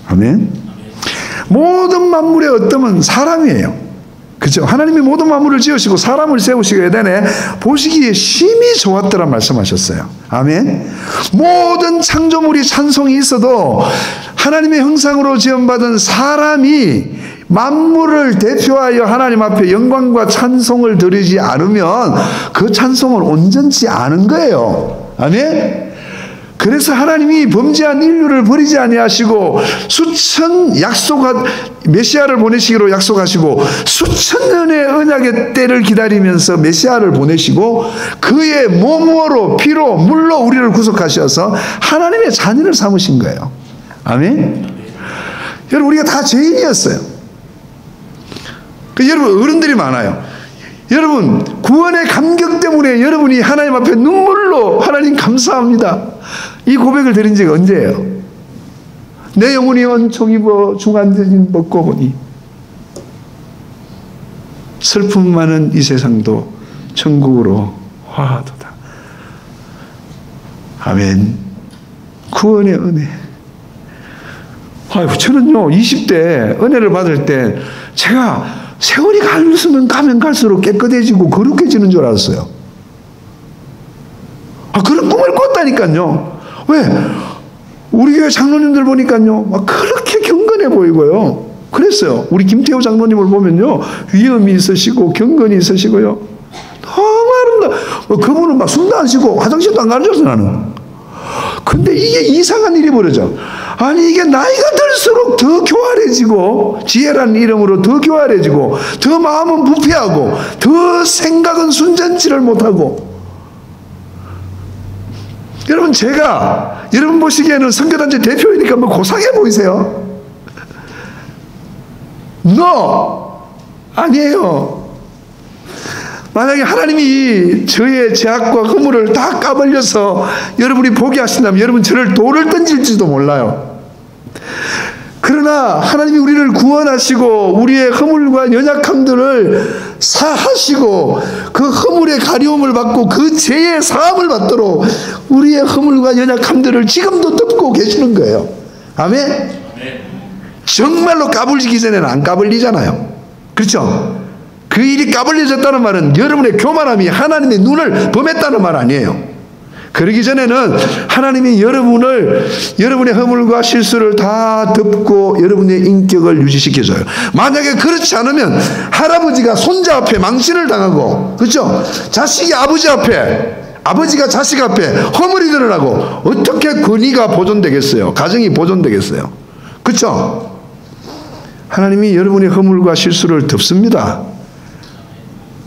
아멘. 모든 만물의 어뜸은 사람이에요. 그죠? 하나님이 모든 만물을 지으시고 사람을 세우시고 에덴에 보시기에 심히 좋았더라 말씀하셨어요. 아멘. 모든 창조물이 찬송이 있어도 하나님의 형상으로 지음받은 사람이 만물을 대표하여 하나님 앞에 영광과 찬송을 드리지 않으면 그 찬송은 온전치 않은 거예요. 아멘. 그래서 하나님이 범죄한 인류를 버리지 아니하시고 수천 메시아를 보내시기로 약속하시고 수천 년의 언약의 때를 기다리면서 메시아를 보내시고 그의 몸으로 피로 물로 우리를 구속하셔서 하나님의 자녀를 삼으신 거예요. 아멘. 여러분, 우리가 다 죄인이었어요. 여러분, 어른들이 많아요. 여러분, 구원의 감격 때문에 여러분이 하나님 앞에 눈물로 하나님 감사합니다, 이 고백을 드린 적이 언제예요? 내 영혼이 원총 입어 중한대진 먹고 보니 슬픔 많은 이 세상도 천국으로 화하도다. 아멘. 구원의 은혜. 아이고, 저는요 20대 은혜를 받을 때 제가 세월이 가면 갈수록 깨끗해지고 거룩해지는 줄 알았어요. 그런 꿈을 꿨다니까요. 왜? 우리 교회 장로님들 보니까요, 막 그렇게 경건해 보이고요. 그랬어요. 우리 김태호 장로님을 보면요, 위엄이 있으시고 경건이 있으시고요, 너무 아름다워. 그분은 막 숨도 안 쉬고 화장실도 안 가는 줄 알았어, 나는. 근데 이게 이상한 일이 벌어져. 아니, 이게 나이가 들수록 더 교활해지고, 지혜라는 이름으로 더 교활해지고, 더 마음은 부패하고, 더 생각은 순전치를 못하고. 여러분, 제가 여러분 보시기에는 선교단체 대표이니까 뭐 고상해 보이세요? 아니에요. 만약에 하나님이 저의 죄악과 허물을 다 까발려서 여러분이 보게 하신다면 여러분 저를 돌을 던질지도 몰라요. 그러나 하나님이 우리를 구원하시고 우리의 허물과 연약함들을 사하시고 그 허물의 가리움을 받고 그 죄의 사함을 받도록 우리의 허물과 연약함들을 지금도 덮고 계시는 거예요. 아멘? 정말로 까불리기 전에는 안 까불리잖아요. 그렇죠? 그 일이 까불려졌다는 말은 여러분의 교만함이 하나님의 눈을 범했다는 말 아니에요. 그러기 전에는 하나님이 여러분의 허물과 실수를 다 덮고 여러분의 인격을 유지시켜줘요. 만약에 그렇지 않으면 할아버지가 손자 앞에 망신을 당하고, 그렇죠? 자식이 아버지 앞에, 아버지가 자식 앞에 허물이 드러나고 어떻게 권위가 보존되겠어요? 가정이 보존되겠어요? 그렇죠? 하나님이 여러분의 허물과 실수를 덮습니다.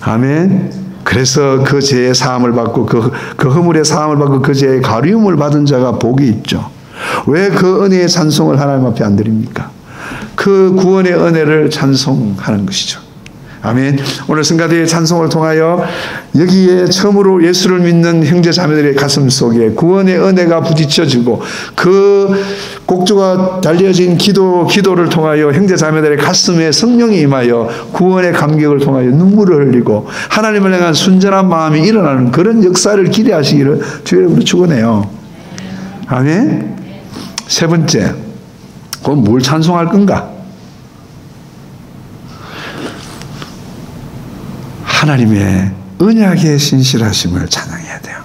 아멘. 그래서 그 죄의 사함을 받고 그 허물의 사함을 받고 그 죄의 가리움을 받은 자가 복이 있죠. 왜 그 은혜의 찬송을 하나님 앞에 안 드립니까? 그 구원의 은혜를 찬송하는 것이죠. 아멘. 오늘 성가대의 찬송을 통하여 여기에 처음으로 예수를 믿는 형제 자매들의 가슴 속에 구원의 은혜가 부딪혀지고 그 곡조가 달려진 기도를 통하여 형제 자매들의 가슴에 성령이 임하여 구원의 감격을 통하여 눈물을 흘리고 하나님을 향한 순전한 마음이 일어나는 그런 역사를 기대하시기를 주의 이름으로 축원해요. 아멘. 세 번째, 그건 뭘 찬송할 건가? 하나님의 언약의 신실하심을 찬양해야 돼요.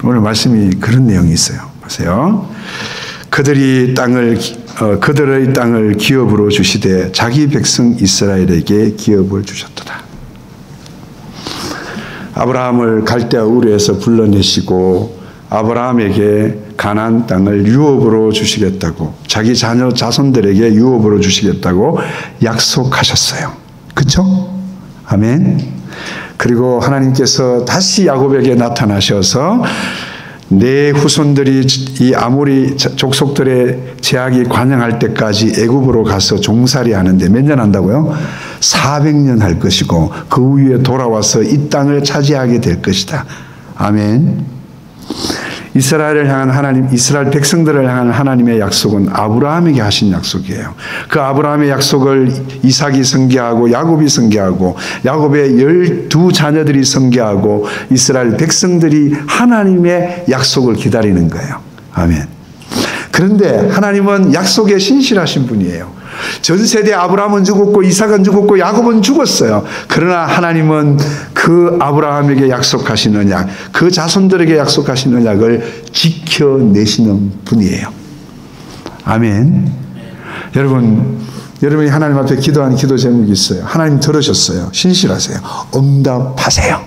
오늘 말씀이 그런 내용이 있어요. 보세요. 그들의 땅을 기업으로 주시되 자기 백성 이스라엘에게 기업을 주셨도다. 아브라함을 갈대아 우르에서 불러내시고 아브라함에게 가나안 땅을 유업으로 주시겠다고, 자기 자손들에게 유업으로 주시겠다고 약속하셨어요. 그렇죠? 아멘. 그리고 하나님께서 다시 야곱에게 나타나셔서 내 후손들이 이 아모리 족속들의 제약이 관영할 때까지 애굽으로 가서 종살이 하는데 몇 년 한다고요? 400년 할 것이고 그 후에 돌아와서 이 땅을 차지하게 될 것이다. 아멘. 이스라엘 백성들을 향한 하나님의 약속은 아브라함에게 하신 약속이에요. 그 아브라함의 약속을 이삭이 선계하고 야곱이 선계하고 야곱의 12자녀들이 선계하고 이스라엘 백성들이 하나님의 약속을 기다리는 거예요. 아멘. 그런데 하나님은 약속에 신실하신 분이에요. 전 세대 아브라함은 죽었고 이삭은 죽었고 야곱은 죽었어요. 그러나 하나님은 그 아브라함에게 약속하시는 약, 그 자손들에게 약속하시는 약을 지켜내시는 분이에요. 아멘. 여러분이 하나님 앞에 기도하는 기도 제목이 있어요. 하나님 들으셨어요. 신실하세요. 응답하세요.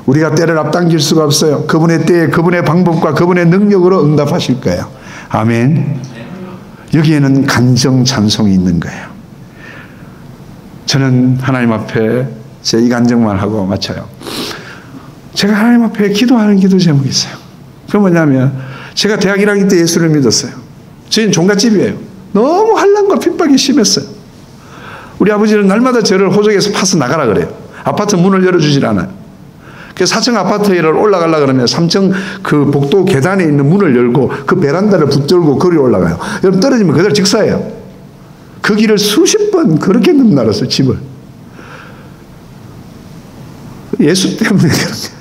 우리가 때를 앞당길 수가 없어요. 그분의 때에 그분의 방법과 그분의 능력으로 응답하실 거예요. 아멘. 여기에는 간정 찬송이 있는 거예요. 저는 하나님 앞에 제 이 간정만 하고 마쳐요. 제가 하나님 앞에 기도하는 기도 제목이 있어요. 그건 뭐냐면 제가 대학 1학년 때 예수를 믿었어요. 저희는 종갓집이에요. 너무 환난과 핍박이 심했어요. 우리 아버지는 날마다 저를 호적에서 파서 나가라 그래요. 아파트 문을 열어주질 않아요. 그래서 4층 아파트에 올라가려고 그러면 3층 그 복도 계단에 있는 문을 열고 그 베란다를 붙들고 거리 올라가요. 여러분 떨어지면 그대로 직사예요. 그 길을 수십 번 그렇게 넘나갔어요. 집을. 예수 때문에 그렇게.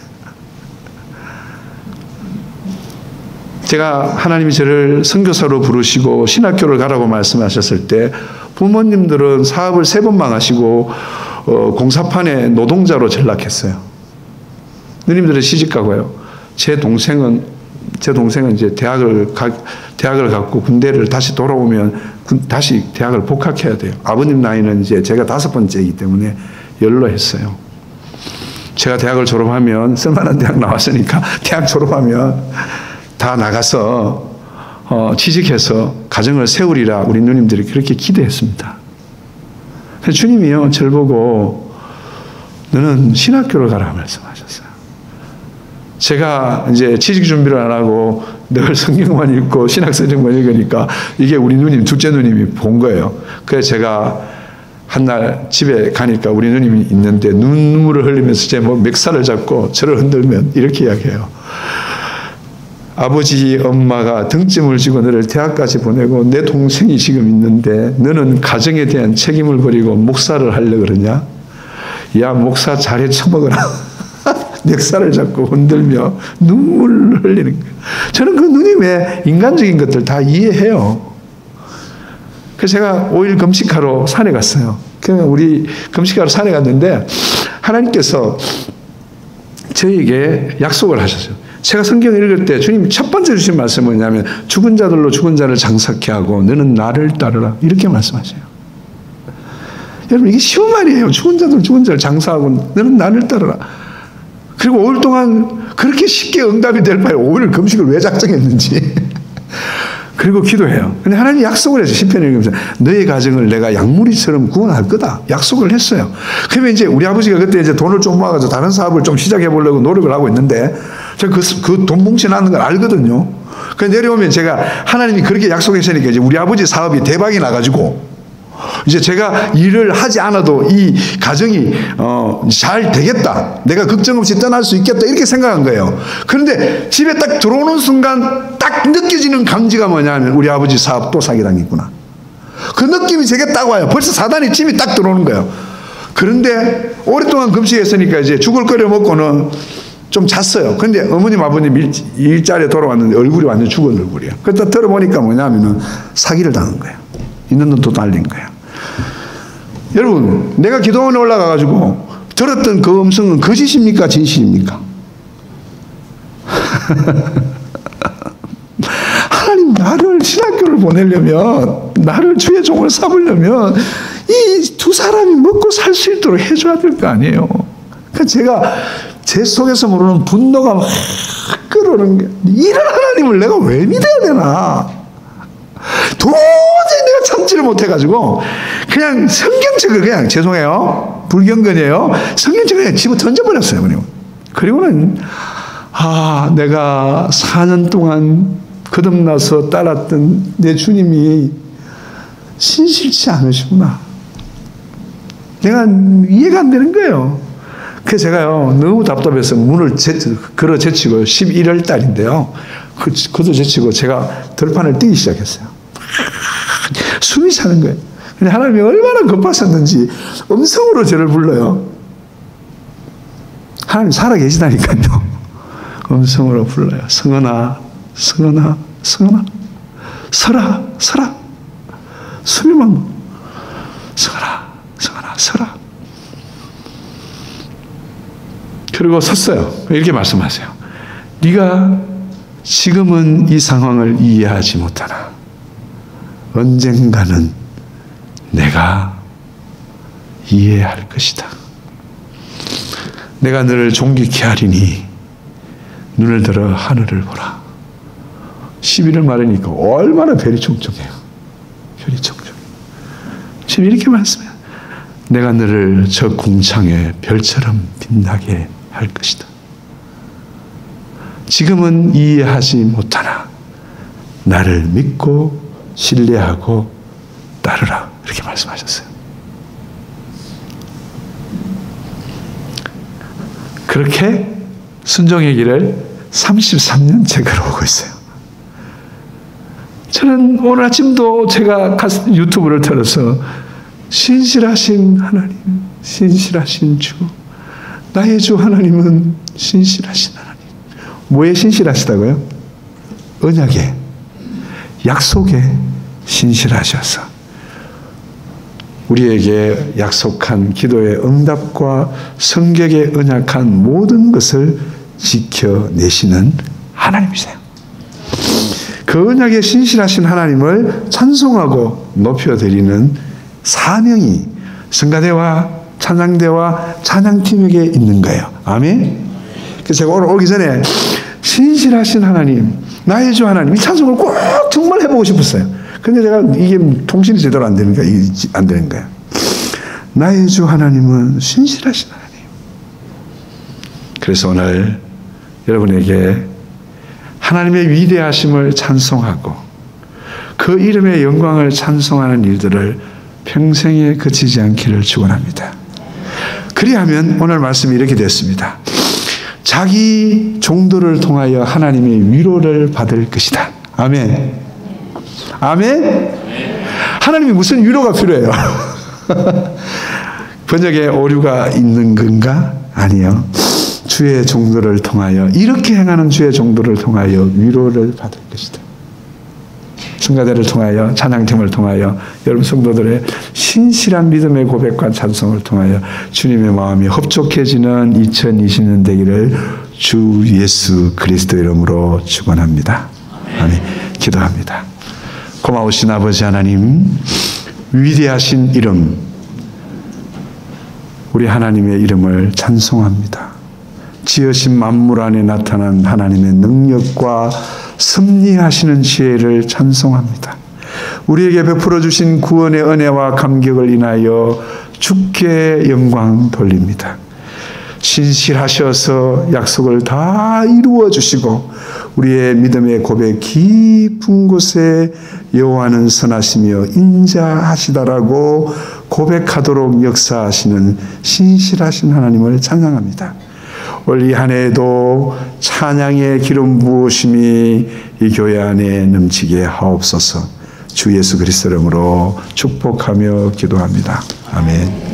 제가 하나님이 저를 선교사로 부르시고 신학교를 가라고 말씀하셨을 때 부모님들은 사업을 3번 망하시고 공사판에 노동자로 전락했어요. 누님들은 시집가고요. 제 동생은 이제 대학을 갔고 군대를 다시 돌아오면 다시 대학을 복학해야 돼요. 아버님 나이는 이제 제가 5번째이기 때문에 연로했어요. 제가 대학을 졸업하면 쓸만한 대학 나왔으니까 대학 졸업하면 다 나가서 취직해서 가정을 세우리라 우리 누님들이 그렇게 기대했습니다. 주님이요 저를 보고 너는 신학교를 가라 말씀하셨어요. 제가 이제 취직 준비를 안 하고 늘 성경만 읽고 신학 성경만 읽으니까 이게 우리 누님 둘째 누님이 본 거예요. 그래서 제가 한날 집에 가니까 우리 누님이 있는데 눈물을 흘리면서 제 멱살을 잡고 저를 흔들면 이렇게 이야기해요. 아버지 엄마가 등짐을 지고 너를 대학까지 보내고 내 동생이 지금 있는데 너는 가정에 대한 책임을 버리고 목사를 하려고 그러냐? 야 목사 잘해 처먹어라. 멱살을 잡고 흔들며 눈물을 흘리는 거예요. 저는 그 누님의 인간적인 것들 다 이해해요. 그래서 제가 5일 금식하러 산에 갔어요. 그러니까 우리 금식하러 산에 갔는데 하나님께서 저에게 약속을 하셨어요. 제가 성경을 읽을 때 주님 첫 번째 주신 말씀은 뭐냐면 죽은 자들로 죽은 자를 장사케 하고 너는 나를 따르라 이렇게 말씀하세요. 여러분 이게 쉬운 말이에요. 죽은 자들 죽은 자를 장사하고 너는 나를 따르라. 그리고 5일 동안 그렇게 쉽게 응답이 될 바에 5일 금식을 왜 작정했는지 그리고 기도해요. 근데 하나님이 약속을 했어요. 시편을 읽으면서 너의 가정을 내가 양무리처럼 구원할 거다. 약속을 했어요. 그러면 이제 우리 아버지가 그때 이제 돈을 좀 모아가지고 다른 사업을 좀 시작해 보려고 노력을 하고 있는데 제가 그 돈 뭉쳐놨는 걸 알거든요. 그래서 내려오면 제가 하나님이 그렇게 약속했으니까 이제 우리 아버지 사업이 대박이 나가지고 이제 제가 일을 하지 않아도 이 가정이 잘 되겠다. 내가 걱정 없이 떠날 수 있겠다. 이렇게 생각한 거예요. 그런데 집에 딱 들어오는 순간 딱 느껴지는 감지가 뭐냐면 우리 아버지 사업 또 사기당했구나. 그 느낌이 제게 딱 와요. 벌써 사단이 집이 딱 들어오는 거예요. 그런데 오랫동안 금식했으니까 이제 죽을 끓여 먹고는 좀 잤어요. 근데 어머님 아버님 일자리에 돌아왔는데 얼굴이 완전 죽은 얼굴이에요. 그러다 들어보니까 뭐냐면은 사기를 당한 거예요. 있는 돈도 날린 거예요. 여러분 내가 기도원에 올라가가지고 들었던 그 음성은 거짓입니까 진실입니까? 하나님 나를 신학교를 보내려면 나를 주의 종을 삼으려면 이 두 사람이 먹고 살 수 있도록 해줘야 될 거 아니에요. 그러니까 제가 제 속에서 모르는 분노가 막 끓어오는 게 이런 하나님을 내가 왜 믿어야 되나? 도저히 내가 참지를 못해가지고 그냥 성경책을 그냥 죄송해요 불경건이에요 성경책을 그냥 집어 던져버렸어요. 그리고는 내가 4년 동안 거듭나서 따랐던 내 주님이 신실치 않으시구나. 내가 이해가 안 되는 거예요. 그래서 제가요 너무 답답해서 문을 걸어 제치고 11월 달인데요 그도 제치고 제가 들판을 뛰기 시작했어요. 숨이 차는 거예요. 근데 하나님이 얼마나 급하셨는지 음성으로 저를 불러요. 하나님 살아 계시다니까요. 음성으로 불러요. 성은아, 성은아, 성은아, 서라, 서라, 수비만 서라, 서라, 서라. 그리고 섰어요. 이렇게 말씀하세요. 네가 지금은 이 상황을 이해하지 못하나 언젠가는 내가 이해할 것이다. 내가 너를 존귀케 하리니 눈을 들어 하늘을 보라. 11을 말하니까 얼마나 별이 총총해요. 별이 총총. 지금 이렇게 말씀해요. 내가 너를 저 궁창에 별처럼 빛나게 할 것이다. 지금은 이해하지 못하나 나를 믿고 신뢰하고 따르라. 이렇게 말씀하셨어요. 그렇게 순종의 길을 33년째 걸어오고 있어요. 저는 오늘 아침도 제가 유튜브를 틀어서 신실하신 하나님, 신실하신 주, 나의 주 하나님은 신실하신 하나님. 뭐에 신실하시다고요? 언약에, 약속에 신실하셔서 우리에게 약속한 기도의 응답과 성격에 언약한 모든 것을 지켜내시는 하나님이세요. 그 언약에 신실하신 하나님을 찬송하고 높여드리는 사명이 성가대와 찬양대와 찬양팀에게 있는 거예요. 아멘. 그래서 제가 오늘 오기 전에 신실하신 하나님, 나의 주 하나님, 이 찬송을 꼭 정말 해보고 싶었어요. 근데 제가 이게 통신이 제대로 안 되는 거야. 안 되는 거야. 나의 주 하나님은 신실하신 하나님. 그래서 오늘 여러분에게 하나님의 위대하심을 찬송하고 그 이름의 영광을 찬송하는 일들을 평생에 그치지 않기를 축원합니다. 그리하면 오늘 말씀이 이렇게 됐습니다. 자기 종도를 통하여 하나님의 위로를 받을 것이다. 아멘. 아멘. 하나님이 무슨 위로가 필요해요? 번역에 오류가 있는 건가? 아니요. 주의 종도를 통하여, 이렇게 행하는 주의 종도를 통하여 위로를 받을 것이다. 성가대를 통하여, 찬양팀을 통하여, 여러분 성도들의 신실한 믿음의 고백과 찬송을 통하여 주님의 마음이 흡족해지는 2020년 되기를 주 예수 그리스도 이름으로 축원합니다. 아멘. 기도합니다. 고마우신 아버지 하나님, 위대하신 이름, 우리 하나님의 이름을 찬송합니다. 지으신 만물 안에 나타난 하나님의 능력과 섭리하시는 지혜를 찬송합니다. 우리에게 베풀어 주신 구원의 은혜와 감격을 인하여 주께 영광 돌립니다. 신실하셔서 약속을 다 이루어 주시고 우리의 믿음의 고백 깊은 곳에 여호와는 선하시며 인자하시다라고 고백하도록 역사하시는 신실하신 하나님을 찬양합니다. 올 이 한 해에도 찬양의 기름 부으심이 이 교회 안에 넘치게 하옵소서. 주 예수 그리스도 이름으로 축복하며 기도합니다. 아멘.